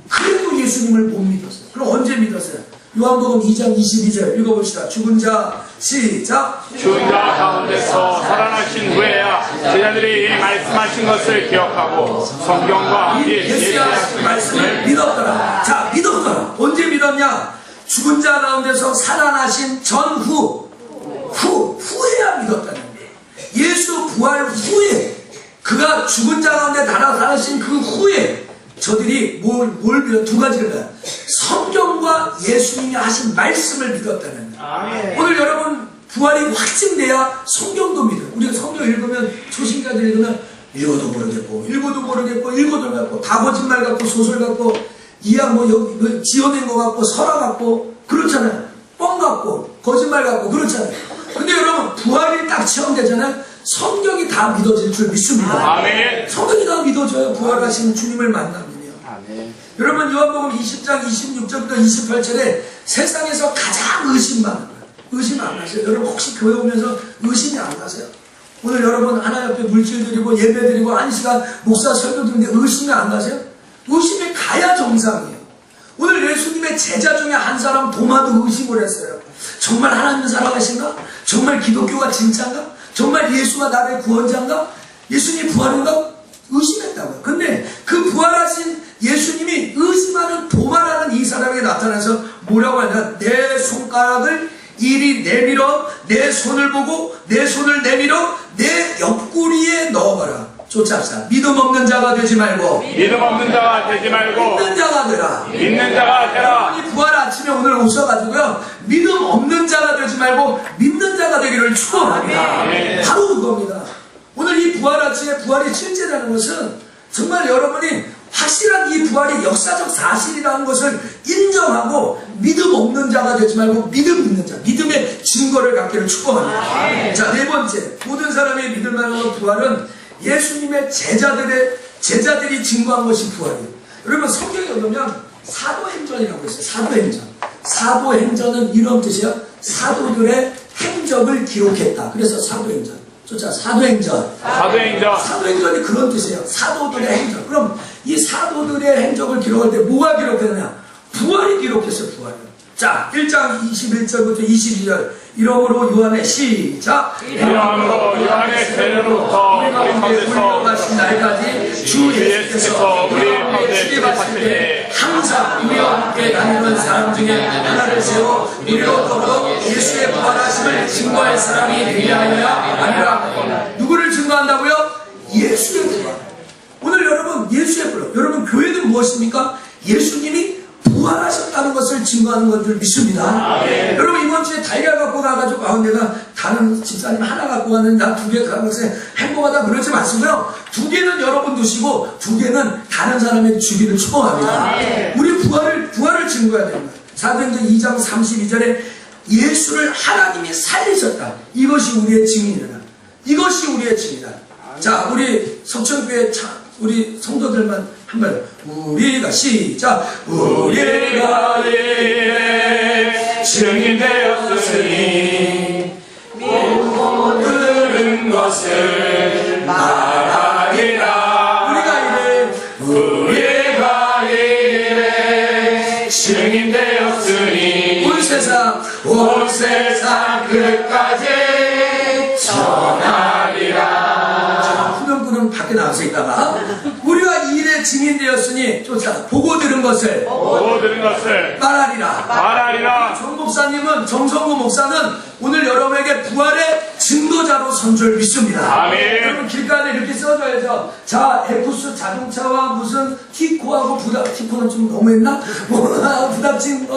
그래도 예수님을 못 믿었어요. 그럼 언제 믿었어요? 요한복음 2장 22절 읽어봅시다. 죽은 자 시작. 죽은 자 가운데서 살아나신 후에야 제자들이 이 말씀하신 것을 기억하고 성경과 함께 예수의 말씀을 믿었더라. 자, 믿었더라. 언제 믿었냐? 죽은 자 가운데서 살아나신 후에야 믿었다는 거예요. 예수 부활 후에 그가 죽은 자 가운데 살아나신 그 후에 저들이 뭘 믿어? 두 가지를 봐요. 성경과 예수님이 하신 말씀을 믿었다는 거예요. 오늘 여러분 부활이 확증돼야 성경도 믿어요. 우리가 성경 읽으면 초신자들 읽으면 읽어도 모르겠고 다 거짓말 같고 소설 같고 이야 뭐 여기 지어낸 거 같고 설화 같고 그렇잖아요. 뻥 같고 거짓말 같고 그렇잖아요. 근데 여러분 부활이 딱 체험되잖아요. 성경이 다 믿어질 줄 믿습니다. 아멘. 성경이 다 믿어져요. 부활하신 주님을 만나면요. 여러분 요한복음 20장 26절부터 28절에 세상에서 가장 의심 많은 거예요. 의심 안 하세요? 여러분 혹시 교회 오면서 의심이 안 가세요? 오늘 여러분 하나님 앞에 물질 드리고 예배 드리고 1시간 목사 설교 듣는데 의심이 안 가세요? 의심이 가야 정상이에요. 오늘 예수님의 제자 중에 한 사람 도마도 의심을 했어요. 정말 하나님은 살아가신가? 정말 기독교가 진짜인가? 정말 예수가 나의 구원자인가? 예수님 부활인가? 의심했다고요. 근데 그 부활하신 예수님이 의심하는 도마라는 이 사람에게 나타나서 뭐라고 하냐? 내 손가락을 이리 내밀어 내 손을 보고 내 손을 내밀어 내 옆구리에 넣어봐라. 쫓아합시다. 믿음 없는 자가 되지 말고 믿음 없는 자가 되지 말고 믿는 자가 되라. 믿는 자가 되라. 이 부활 아침에 오늘 오셔가지고요. 믿음 없는 자가 되지 말고 믿는 자가 되기를 축원합니다. 바로 그겁니다. 오늘 이 부활 아침에 부활이 실제라는 것은 정말 여러분이 확실한 이 부활이 역사적 사실이라는 것을 인정하고 믿음 없는 자가 되지 말고 믿음 있는 자, 믿음의 증거를 갖기를 축원합니다. 자, 네 번째, 모든 사람이 믿을 만한 부활은 예수님의 제자들이 증거한 것이 부활이에요. 여러분 성경에 보면 사도행전이라고 있어요. 사도행전. 사도행전은 이런 뜻이에요. 사도들의 행적을 기록했다. 그래서 사도행전. 좋죠. 사도행전. 사도행전이 그런 뜻이에요. 사도들의 행적. 그럼 이 사도들의 행적을 기록할 때 뭐가 기록했느냐? 부활이 기록했어요. 부활이. 자, 1장 21절부터 22절. 이러므로 요한의 시작. 이러므로 요한의 세례로부터 우리 가운데서 가신 날까지 주 예수께서 우리 가운데 출입하실 때 항상 우리와 함께 다니는 사람 중에 하나를 세워 우리로 더불어 예수의 부활하심을 증거할 사람이 되게 하여야 아니라. 누구를 증거한다고요? 예수의 부활. 오늘 여러분 예수의 부활. 여러분 교회는 무엇입니까? 예수님이 부활하셨다는 것을 증거하는 것을 믿습니다. 여러분 이번 주에 달걀 갖고 나가지고 내가 다른 집사님 하나 갖고 왔는데 나 2개 갖고 와서 행복하다 그러지 마시고요. 2개는 여러분 두시고 2개는 다른 사람에게 주기를 축복합니다. 우리 부활을 증거해야 됩니다. 사도행전 2장 32절에 예수를 하나님이 살리셨다. 이것이 우리의 증인이다. 이것이 우리의 증이다. 자, 우리 석천교회 우리 성도들만 한번 우리가 시작. 우리가 이에 증인 되었으니 보고 들은 것을 말하리라. 우리가 이에 증인 되었으니 온 세상 끝까지 전하리라. 후렴구는 밖에 나와서 있다가 우리가 이 일에 증인되었으니 쫓아 보고 들은 것을 말하리라. 정 목사님은 정성구 목사는 오늘 여러분에게 부활의 증거자로 선줄 믿습니다. 아멘. 여러분 길가에 이렇게 써줘야죠. 자, 에쿠스 자동차와 무슨 티코하고 티코는 좀 너무했나? 부닥친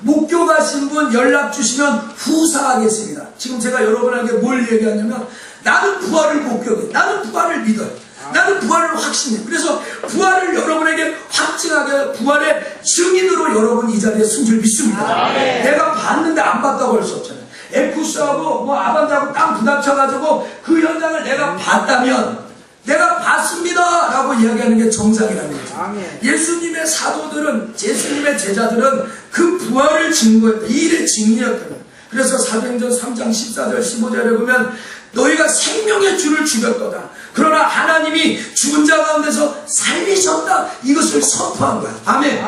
목교 가신 분 연락 주시면 후사하겠습니다. 지금 제가 여러분에게 뭘 얘기하냐면 나는 부활을 목격해. 나는 부활을 믿어요. 나는 부활을 확신해. 그래서 부활을 여러분에게 확증하게 부활의 증인으로 여러분 이 자리에 쓴 줄 믿습니다. 내가 봤는데 안 봤다고 할 수 없잖아요. 에쿠스하고 아반다하고 땅 부닥쳐가지고 그 현장을 내가 봤다면 내가 봤습니다 라고 이야기하는 게 정상이라는 거죠. 예수님의 사도들은 예수님의 제자들은 그 부활을 증거했다. 이 일의 증인이었다. 그래서 사도행전 3장 14절 15절에 보면 너희가 생명의 주를 죽였도다. 그러나 하나님이 죽은 자 가운데서 살리셨다. 이것을 선포한 거야. 아멘.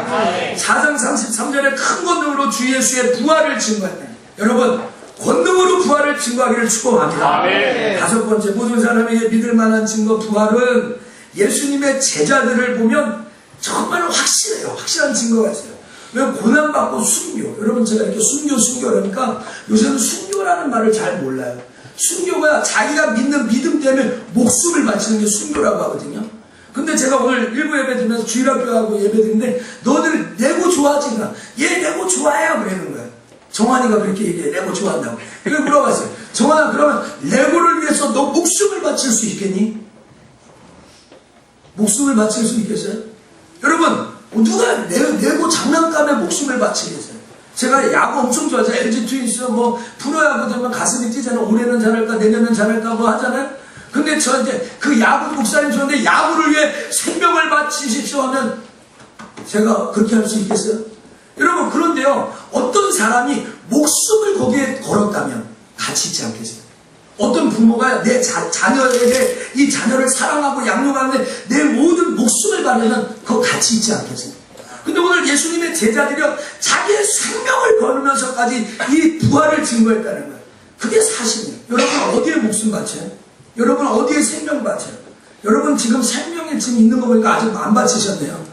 4장 33절에 큰 권능으로 주 예수의 부활을 증거했다. 여러분 권능으로 부활을 증거하기를 축복합니다. 아멘. 5번째 모든 사람에게 믿을 만한 증거 부활은 예수님의 제자들을 보면 정말 확실해요. 확실한 증거가 있어요. 왜 고난받고 순교. 여러분 제가 이렇게 순교라니까 요새는 순교라는 말을 잘 몰라요. 순교가 자기가 믿는 믿음 때문에 목숨을 바치는 게 순교라고 하거든요. 근데 제가 오늘 일부 예배 드리면서 주일학교하고 예배 드리는데 너들 레고 좋아하지? 얘 레고 좋아해요 그러는 거예요. 정환이가 그렇게 얘기해. 레고 좋아한다고. 그래서 물어봤어요. 정환아 그러면 레고를 위해서 너 목숨을 바칠 수 있겠니? 목숨을 바칠 수 있겠어요? 여러분 누가 레고 장난감에 목숨을 바치겠어요? 제가 야구 엄청 좋아해요. LG 트윈스 프로야구 되면 가슴이 뛰잖아요. 올해는 잘할까 내년은 잘할까 하잖아요. 근데 저 이제 그 야구 목사님 좋은데 야구를 위해 생명을 바치십시오 하면 제가 그렇게 할 수 있겠어요? 여러분 그런데요 어떤 사람이 목숨을 거기에 걸었다면 가치 있지 않겠어요? 어떤 부모가 내 자녀에게 이 자녀를 사랑하고 양육하는데 내 모든 목숨을 바르면 그거 가치 있지 않겠어요? 근데 오늘 예수님의 제자들이요 자기의 생명을 걸으면서까지 이 부활을 증거했다는 거예요. 그게 사실이에요. 여러분 어디에 목숨 바쳐요? 여러분 어디에 생명 바쳐요? 여러분 지금 생명이 지금 있는 거 보니까 아직 안 바치셨네요.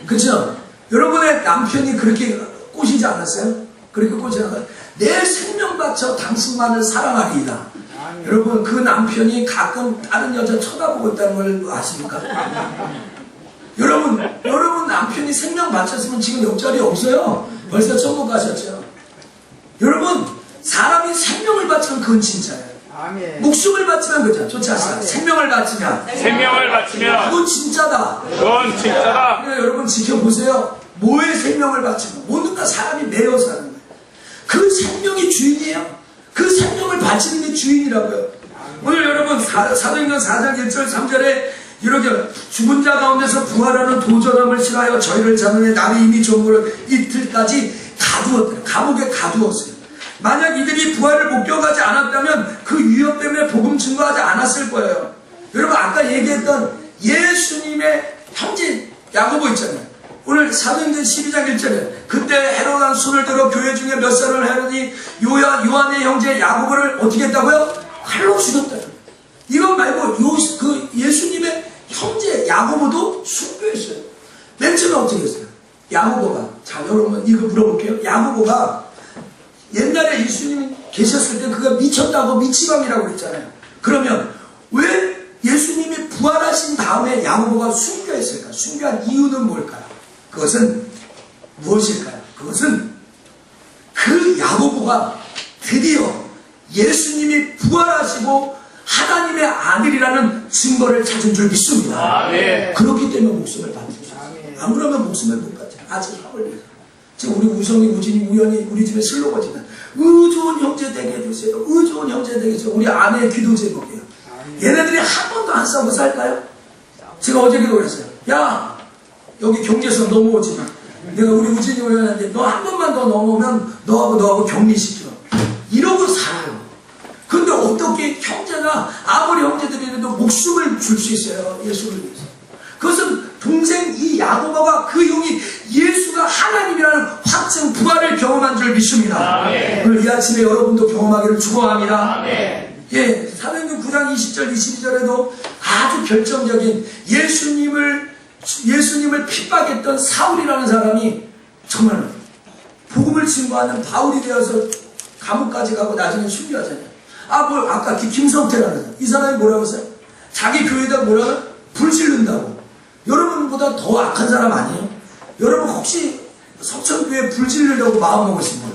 그렇죠? 여러분의 남편이 그렇게 꼬시지 않았어요? 그렇게 꼬시지 않았어요? 내 생명 바쳐 당신만을 사랑하리이다. 여러분 그 남편이 가끔 다른 여자 쳐다보고 있다는 걸 아십니까? 여러분 남편이 생명 바쳤으면 지금 옆자리에 없어요. 벌써 천국 가셨죠. 여러분 사람이 생명을 바치면 그건 진짜예요. 아멘. 목숨을 바치면 그죠? 좋지 않습니까? 생명을 바치면 그건 진짜다. 그러니까 여러분 지켜보세요. 뭐의 생명을 바치면 모두가 사람이 매여 사는 거예요. 그 생명이 주인이에요. 그 생명을 바치는 게 주인이라고요. 오늘 여러분 사도행전 4장 1절 3절에 이렇게 죽은 자 가운데서 부활하는 도전함을 실하여 저희를 잡는 날이 이미 저물어 이틀까지 가두었대요. 감옥에 가두었어요. 만약 이들이 부활을 목격하지 않았다면 그 위협 때문에 복음 증거하지 않았을 거예요. 여러분 아까 얘기했던 예수님의 형제 야고보 있잖아요. 오늘 사도행전 12장 1절에 그때 헤롯은 손을 들어 교회 중에 몇 사람을 헤롯이 요한의 형제 야고보를 어떻게 했다고요? 칼로 죽였다. 이거 말고 그 예수님의 형제 야고보도 순교했어요. 맨 처음에 어떻게 했어요? 야고보가, 자 여러분 이거 물어볼게요. 야고보가 옛날에 예수님이 계셨을 때 그가 미쳤다고 미치광이라고 그랬잖아요. 그러면 왜 예수님이 부활하신 다음에 야고보가 순교했을까? 순교한 이유는 뭘까요? 그것은 무엇일까요? 그것은 그 야고보가 드디어 예수님이 부활하시고 하나님의 아들이라는 증거를 찾은 줄 믿습니다. 아멘. 그렇기 때문에 목숨을 바치셨어요. 안 그러면 목숨을 못 받잖아요. 아직 합을 위해서. 지금 우리 우성이, 우진이, 우연히 우리 집에 슬로거지만 의좋은 형제 되게 해주세요. 의좋은 형제 되게 해주세요. 우리 아내의 기도 제목이에요. 얘네들이 한 번도 안 싸우고 살까요? 제가 어제 기도했어요. 야, 여기 경제선 넘어오지 마. 내가 우리 우진이 우연한테 너 한 번만 더 넘어오면 너하고 격리시켜. 이러고 살아요. 근데 어떻게 형제가 아무리 형제들이라도 목숨을 줄 수 있어요. 예수를 위해서. 그것은 동생 이 야고보가 그 용이 예수가 하나님이라는 확증 부활을 경험한 줄 믿습니다. 오늘 이 아침에 여러분도 경험하기를 축원합니다. 예, 사도행전 9장 20절 22절에도 아주 결정적인 예수님을 핍박했던 사울이라는 사람이 정말 복음을 증거하는 바울이 되어서 감옥까지 가고 나중에 순교하잖아요. 아까 김성태라는 사람, 이 사람이 뭐라고 했어요? 자기 교회에다 뭐라고? 불 지른다고. 여러분보다 더 악한 사람 아니에요? 여러분 혹시 석천교회 불 지르려고 마음먹으신 분?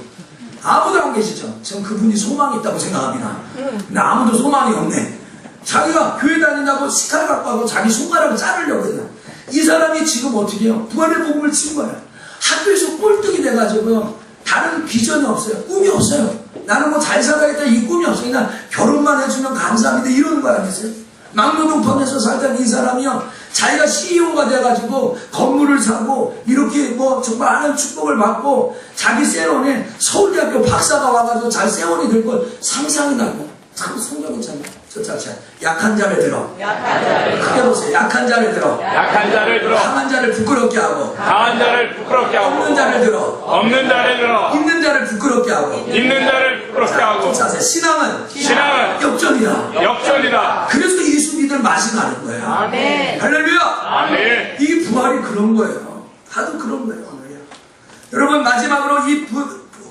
아무도 안 계시죠? 전 그분이 소망이 있다고 생각합니다. 근데 아무도 소망이 없네. 자기가 교회 다닌다고 시칼 갖고 하고 자기 손가락을 자르려고 해요. 이 사람이 지금 어떻게 해요? 부활의 복음을 친 거예요. 학교에서 꼴등이 돼가지고 다른 비전이 없어요. 꿈이 없어요. 나는 뭐 잘 살아야겠다 이 꿈이 없어요. 그냥 결혼만 해주면 감사합니다 이러는 거 아니겠어요? 막노동판에서 살던 이 사람이요, 자기가 CEO가 돼가지고 건물을 사고 이렇게 뭐 정말 많은 축복을 받고 자기 세원에 서울대학교 박사가 와가지고 잘 세원이 될 걸 상상이 나고. 참 성경 있잖아요. 저 약한 자를 들어. 크게 보세요. 약한 자를 들어. 약한 자를 들어. 강한 자를 부끄럽게 하고. 강한 자를 부끄럽게 하고. 없는 자를 들어. 없는 자를 들어. 있는 자를 부끄럽게 하고. 있는 자를 부끄럽게 하고. 신앙은 역전이다. 역전이다. 그래서 예수 믿을 맛이 나는 거예요. 아멘. 할렐루야. 아멘. 이 부활이 그런 거예요. 다들 그런 거예요. 여러분 마지막으로 이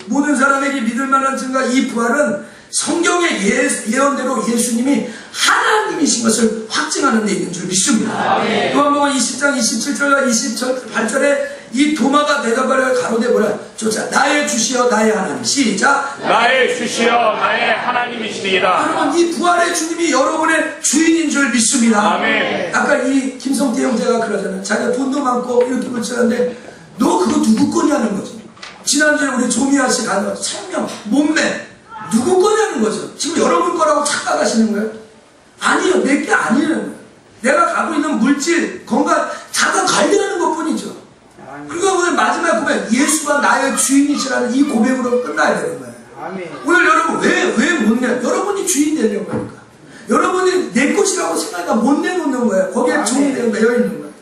모든 사람에게 믿을 만한 증거, 이 부활은 성경의 예언대로 예수님이 하나님이신 것을 확증하는 데 있는 줄 믿습니다. 요한복음 20장 27절과 28절에 이 도마가 대답하여 가로되 뭐라? 조차 나의 주시여 나의 하나님. 시작. 나의 주시여 나의 하나님이시니이다. 여러분 이 부활의 주님이 여러분의 주인인 줄 믿습니다. 아멘. 아까 이 김성태 형제가 그러잖아요. 자기가 돈도 많고 이렇게 물질한데 너 그거 누구 거냐는 거지. 지난주에 우리 조미아 씨 가서 생명, 몸매 누구 거냐는 거죠. 지금 여러분 거라고 착각하시는 거예요? 아니요. 내 게 아니에요. 내가 갖고 있는 물질, 건강, 자가 관리하는 것 뿐이죠. 그러니까 오늘 마지막에 보면 예수가 나의 주인이시라는 이 고백으로 끝나야 되는 거예요. 오늘 여러분 왜 못 내? 여러분이 주인 되려고 하니까. 여러분이 내 것이라고 생각하니까 못 내놓는 거예요. 거기에 종이 매여 있는 거예요.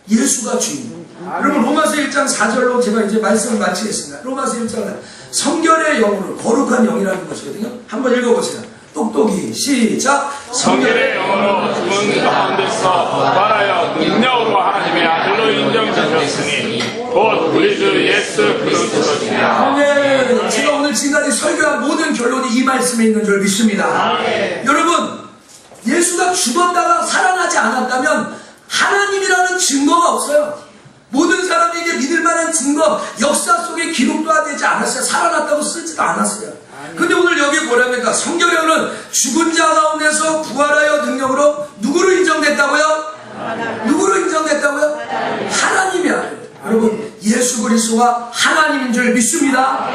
예수가 주인. 여러분 로마서 1장 4절로 제가 이제 말씀을 마치겠습니다. 로마서 1장은 성결의 영으로 거룩한 영이라는 것이거든요. 한번 읽어보세요. 똑똑히 시작. 성결의 영으로 죽은 가운데서 부활하여 능력으로 하나님의 아들로 인정되셨으니 곧 우리 주 예수 그리스도시라. 아멘. 제가 오늘 지금까지 설교한 모든 결론이 이 말씀에 있는 줄 믿습니다. 여러분 예수가 죽었다가 살아나지 않았다면 하나님이라는 증거가 없어요. 모든 사람에게 믿을 만한 증거, 역사 속에 기록도 되지 않았어요. 살아났다고 쓰지도 않았어요. 근데 오늘 여기 뭐랍니까? 성경에는 죽은 자 가운데서 부활하여 능력으로 누구로 인정됐다고요? 누구로 인정됐다고요? 하나님이야. 여러분 예수 그리스도가 하나님인 줄 믿습니다.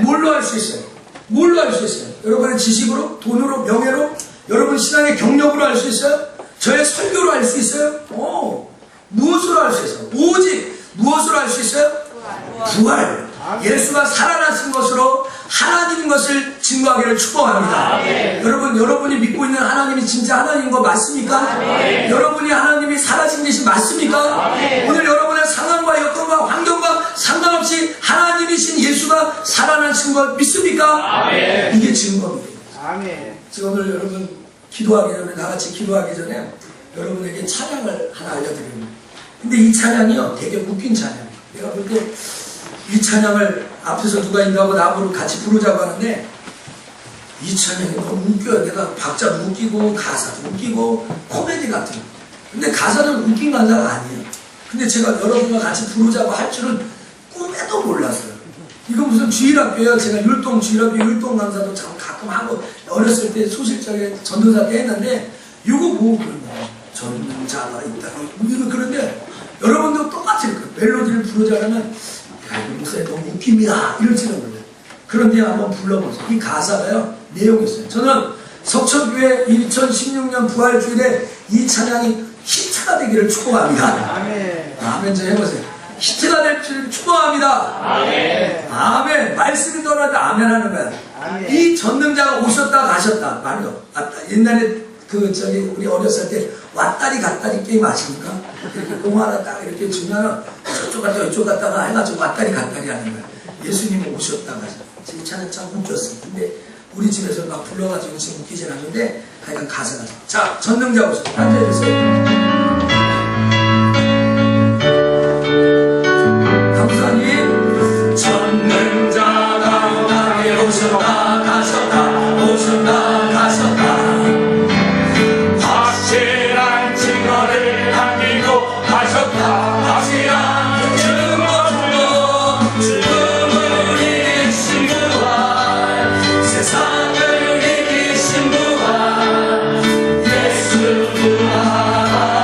뭘로 알 수 있어요? 뭘로 알 수 있어요? 여러분의 지식으로? 돈으로? 명예로? 여러분 신앙의 경력으로 알 수 있어요? 저의 설교로 알 수 있어요? 무엇으로 알 수 있어요? 오직 무엇으로 알 수 있어요? 부활. 예수가 살아나신 것으로 하나님인 것을 증거하기를 축복합니다. 여러분이 믿고 있는 하나님이 진짜 하나님인 거 맞습니까? 여러분이 하나님이 살아신 것이 맞습니까? 오늘 여러분의 상황과 여건과 환경과 상관없이 하나님이신 예수가 살아나신 것 믿습니까? 이게 증거입니다. 제가 오늘 여러분 기도하기 전에, 나같이 기도하기 전에 여러분에게 찬양을 하나 알려드립니다. 근데 이 찬양이요, 되게 웃긴 찬양. 내가 볼 때 이 찬양을 앞에서 누가 인도하고 나하고 같이 부르자고 하는데 이 찬양이 너무 웃겨요. 내가 박자도 웃기고 가사도 웃기고 코미디 같은. 근데 가사는 웃긴 가사가 아니에요. 근데 제가 여러분과 같이 부르자고 할 줄은 꿈에도 몰랐어요. 이거 무슨 주일학교예요. 제가 율동 강사도 참 가끔 하고 어렸을 때 소실적에 전도사 때 했는데 이거 뭐 그런 거예요. 전능자가 있다. 이거 그런데 여러분도 똑같아요. 멜로디를 부르자면 목사님 너무 웃깁니다. 이럴지는 몰라요. 그런데 한번 불러보세요. 이 가사가요, 내용이 있어요. 저는 석천교회 2016년 부활주일에 이 찬양이 히트가 되기를 축복합니다. 아멘 좀 해보세요. 히트가 될 줄 축복합니다. 아멘. 말씀이 떠날 때 아멘 하는 거야. 이 전능자가 오셨다 가셨다. 말로. 옛날에 우리 어렸을 때 왔다리 갔다리 게임 아십니까? 이렇게 공 하나 딱 이렇게 주면은 저쪽 갔다가 이쪽 갔다가 해가지고 왔다리 갔다리 하는 거야. 예수님이 오셨다 가셨다. 이 찬양 참 웃겼어. 근데 우리 집에서 막 불러가지고 지금 웃기진 않는데 하여간 가사가. 자, 전능자 오셨다. 앉아주세요. 감사님. 전능자가 나에 오셨다 가셨다 오셨다 가셨다. 확실한 증거를 남기고 가셨다. 확실한 증거로 죽음을 이기신 부활 세상을 이기신 부활 예수 부활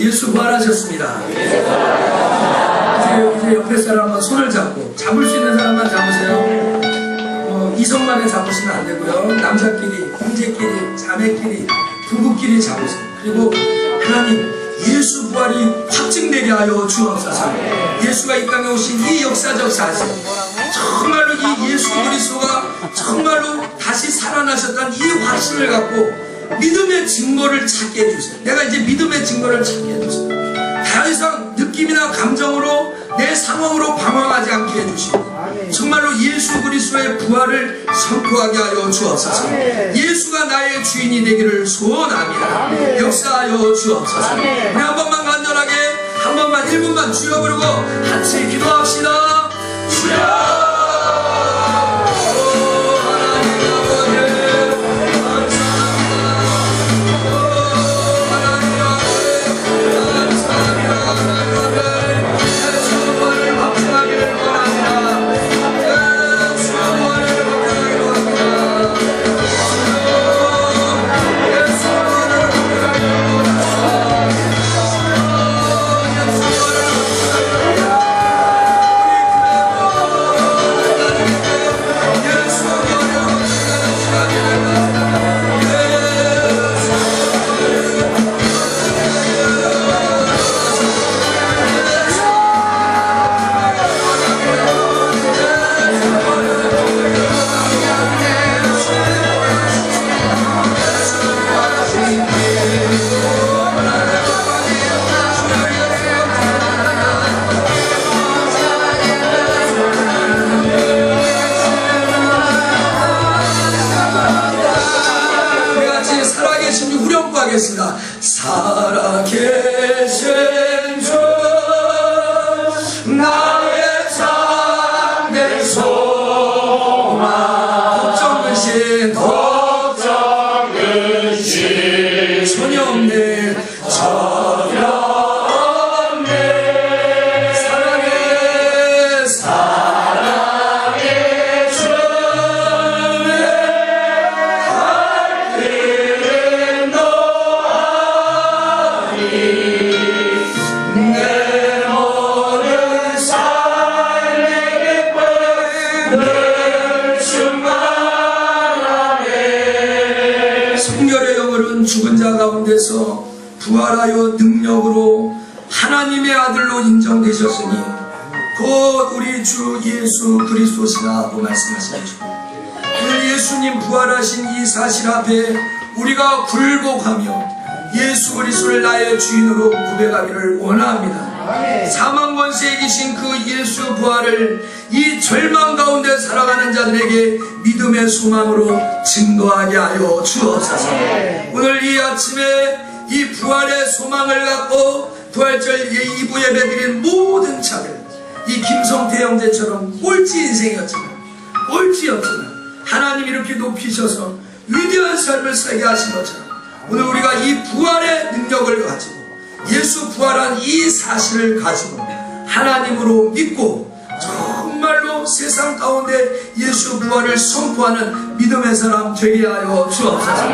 예수 부활하셨습니다. 이제 옆에 사람과 손을 잡고, 잡을 수 있는 사람만 잡으세요. 이성만에 잡으시면 안 되고요. 남자끼리, 형제끼리, 자매끼리, 부부끼리 잡으세요. 그리고 하나님, 예수 부활이 확증되게 하여 주옵소서. 예수가 이 땅에 오신 이 역사적 사실, 정말로 이 예수 그리스도가 정말로 다시 살아나셨다는 이 확신을 갖고 믿음의 증거를 찾게 해주세요. 내가 이제 믿음의 증거를 찾게 해주세요. 더 이상 느낌이나 감정으로 내 상황으로 방황하지 않게 해주시고, 정말로 예수 그리스도의 부활을 선포하게 하여 주옵소서. 예수가 나의 주인이 되기를 소원합니다. 역사하여 주옵소서. 우리 한 번만 간절하게, 한 번만 1분만 주여 부르고 같이 기도합시다. 주여! 하겠습니다. 살아계신 주 나의 참된 소망 걱정 근심 전혀 없네 죽은 자 가운데서 부활하여 능력으로 하나님의 아들로 인정되셨으니 곧 우리 주 예수 그리스도시라고 말씀하시는 주. 오늘 예수님 부활하신 이 사실 앞에 우리가 굴복하며 예수 그리스도를 나의 주인으로 고백하기를 원합니다. 사망 권세에 계신 그 예수 부활을 이 절망 가운데 살아가는 자들에게 믿음의 소망으로 증거하게 하여 주옵소서. 오늘 이 아침에 이 부활의 소망을 갖고 부활절 2부 예배 드린 모든 자들, 이 김성태 형제처럼 꼴찌 인생이었지만 하나님 이렇게 높이셔서 위대한 삶을 살게 하신 것처럼 오늘 우리가 이 부활의 능력을 가지고 예수 부활한 이 사실을 가지고 하나님으로 믿고 정말로 세상 가운데 예수 부활을 선포하는 믿음의 사람 되게 하여 주옵소서.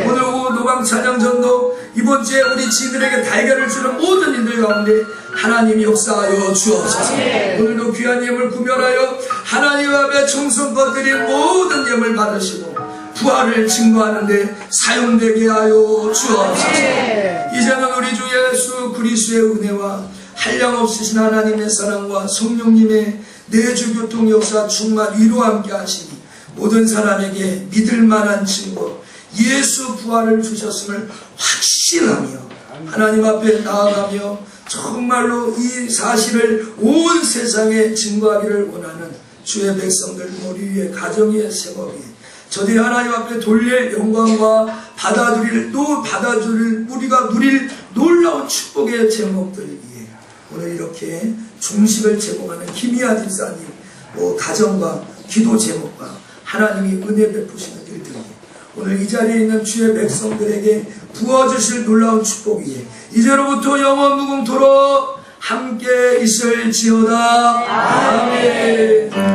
오늘 오후 노방 찬양전도 이번 주에 우리 지인들에게 달걀을 주는 모든 일들 가운데 하나님이 역사하여 주옵소서. 오늘도 귀한 예물 구별하여 하나님 앞에 정성껏 드린 모든 예물 받으시고 부활을 증거하는데 사용되게 하여 주옵소서. 이제는 우리 주 예수 그리스도의 은혜와 한량없으신 하나님의 사랑과 성령님의 내주교통 역사 충만 위로 함께 하시니 모든 사람에게 믿을만한 증거 예수 부활을 주셨음을 확신하며 하나님 앞에 나아가며 정말로 이 사실을 온 세상에 증거하기를 원하는 주의 백성들 우리 위에 가정 위에 생업 위에 저들이 하나님 앞에 돌릴 영광과 받아들일 우리가 누릴 놀라운 축복의 제목들 위에 오늘 이렇게 중식을 제공하는 김희아 집사님 가정과 기도 제목과 하나님이 은혜 베푸시는 일들 위에 오늘 이 자리에 있는 주의 백성들에게 부어주실 놀라운 축복 위에 이제로부터 영원 무궁토록 함께 있을지어다. 아멘.